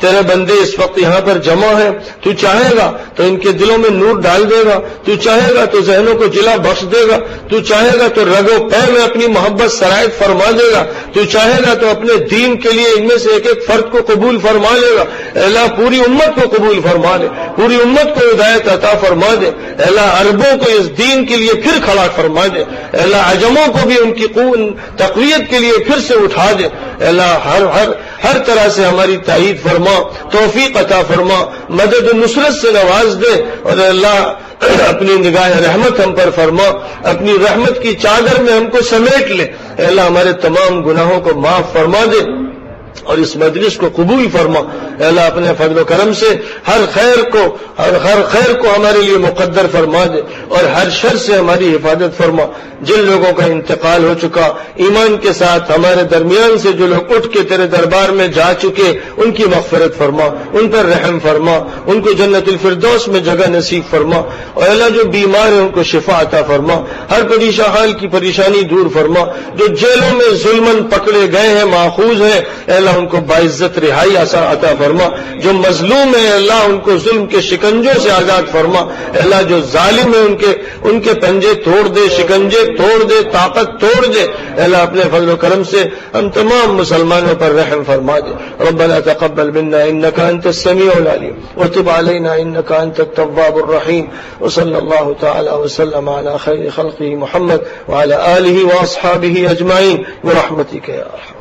تیرے بندے اس وقت یہاں پر جمع ہیں، تو چاہے گا تو ان کے دلوں میں نور ڈال دے گا، تو چاہے گا تو ذہنوں کو جلا بخش دے گا، تو چاہے گا تو رگ و پے میں اپنی محبت سرایت فرما دے گا، تو چاہے گا تو اپنے دین کے لیے ان میں سے ایک ایک فرد کو قبول فرما لے گا۔ اے اللہ پوری امت کو قبول فرما دے، پوری امت کو ہدایت عطا فرما دے۔ اے اللہ عربوں کو اس دین کے لیے پھر کھڑا فرما دے۔ اے اللہ عجموں کو بھی ان کی تقویت کے لیے پھر سے اٹھا دے۔ اے اللہ ہر طرح سے ہماری تائید فرما، توفیق عطا فرما، مدد و نصرت سے نواز دے، اور اے اللہ اپنی نگاہ رحمت ہم پر فرما، اپنی رحمت کی چادر میں ہم کو سمیٹ لے۔ اے اللہ ہمارے تمام گناہوں کو معاف فرما دے اور اس مجلس کو قبول فرما۔ اے اللہ اپنے فضل و کرم سے ہر خیر کو ہمارے لیے مقدر فرما دے، اور ہر شر سے ہماری حفاظت فرما۔ جن لوگوں کا انتقال ہو چکا ایمان کے ساتھ ہمارے درمیان سے، جو لوگ اٹھ کے تیرے دربار میں جا چکے، ان کی مغفرت فرما، ان پر رحم فرما، ان کو جنت الفردوس میں جگہ نصیب فرما۔ اور اللہ جو بیمار ہیں ان کو شفا عطا فرما، ہر پریشان حال کی پریشانی دور فرما۔ جو جیلوں میں ظلماً پکڑے گئے ہیں، ماخوذ ہیں، اے اللہ ان کو باعزت رہائی عطا فرما۔ جو مظلوم ہیں اللہ ان کو ظلم کے شکنجوں سے آزاد فرما۔ اے اللہ جو ظالم ہیں ان کے پنجے توڑ دے، شکنجے توڑ دے، طاقت توڑ دے۔ اے اللہ اپنے فضل و کرم سے ہم تمام مسلمانوں پر رحم فرما دے۔ ربنا تقبل منا انك انت السميع العليم وتب علينا انك انت التواب الرحيم، وصلى الله تعالى وسلم على خير خلقه محمد وعلى آله واصحابه اجمعين برحمتك يا ارحم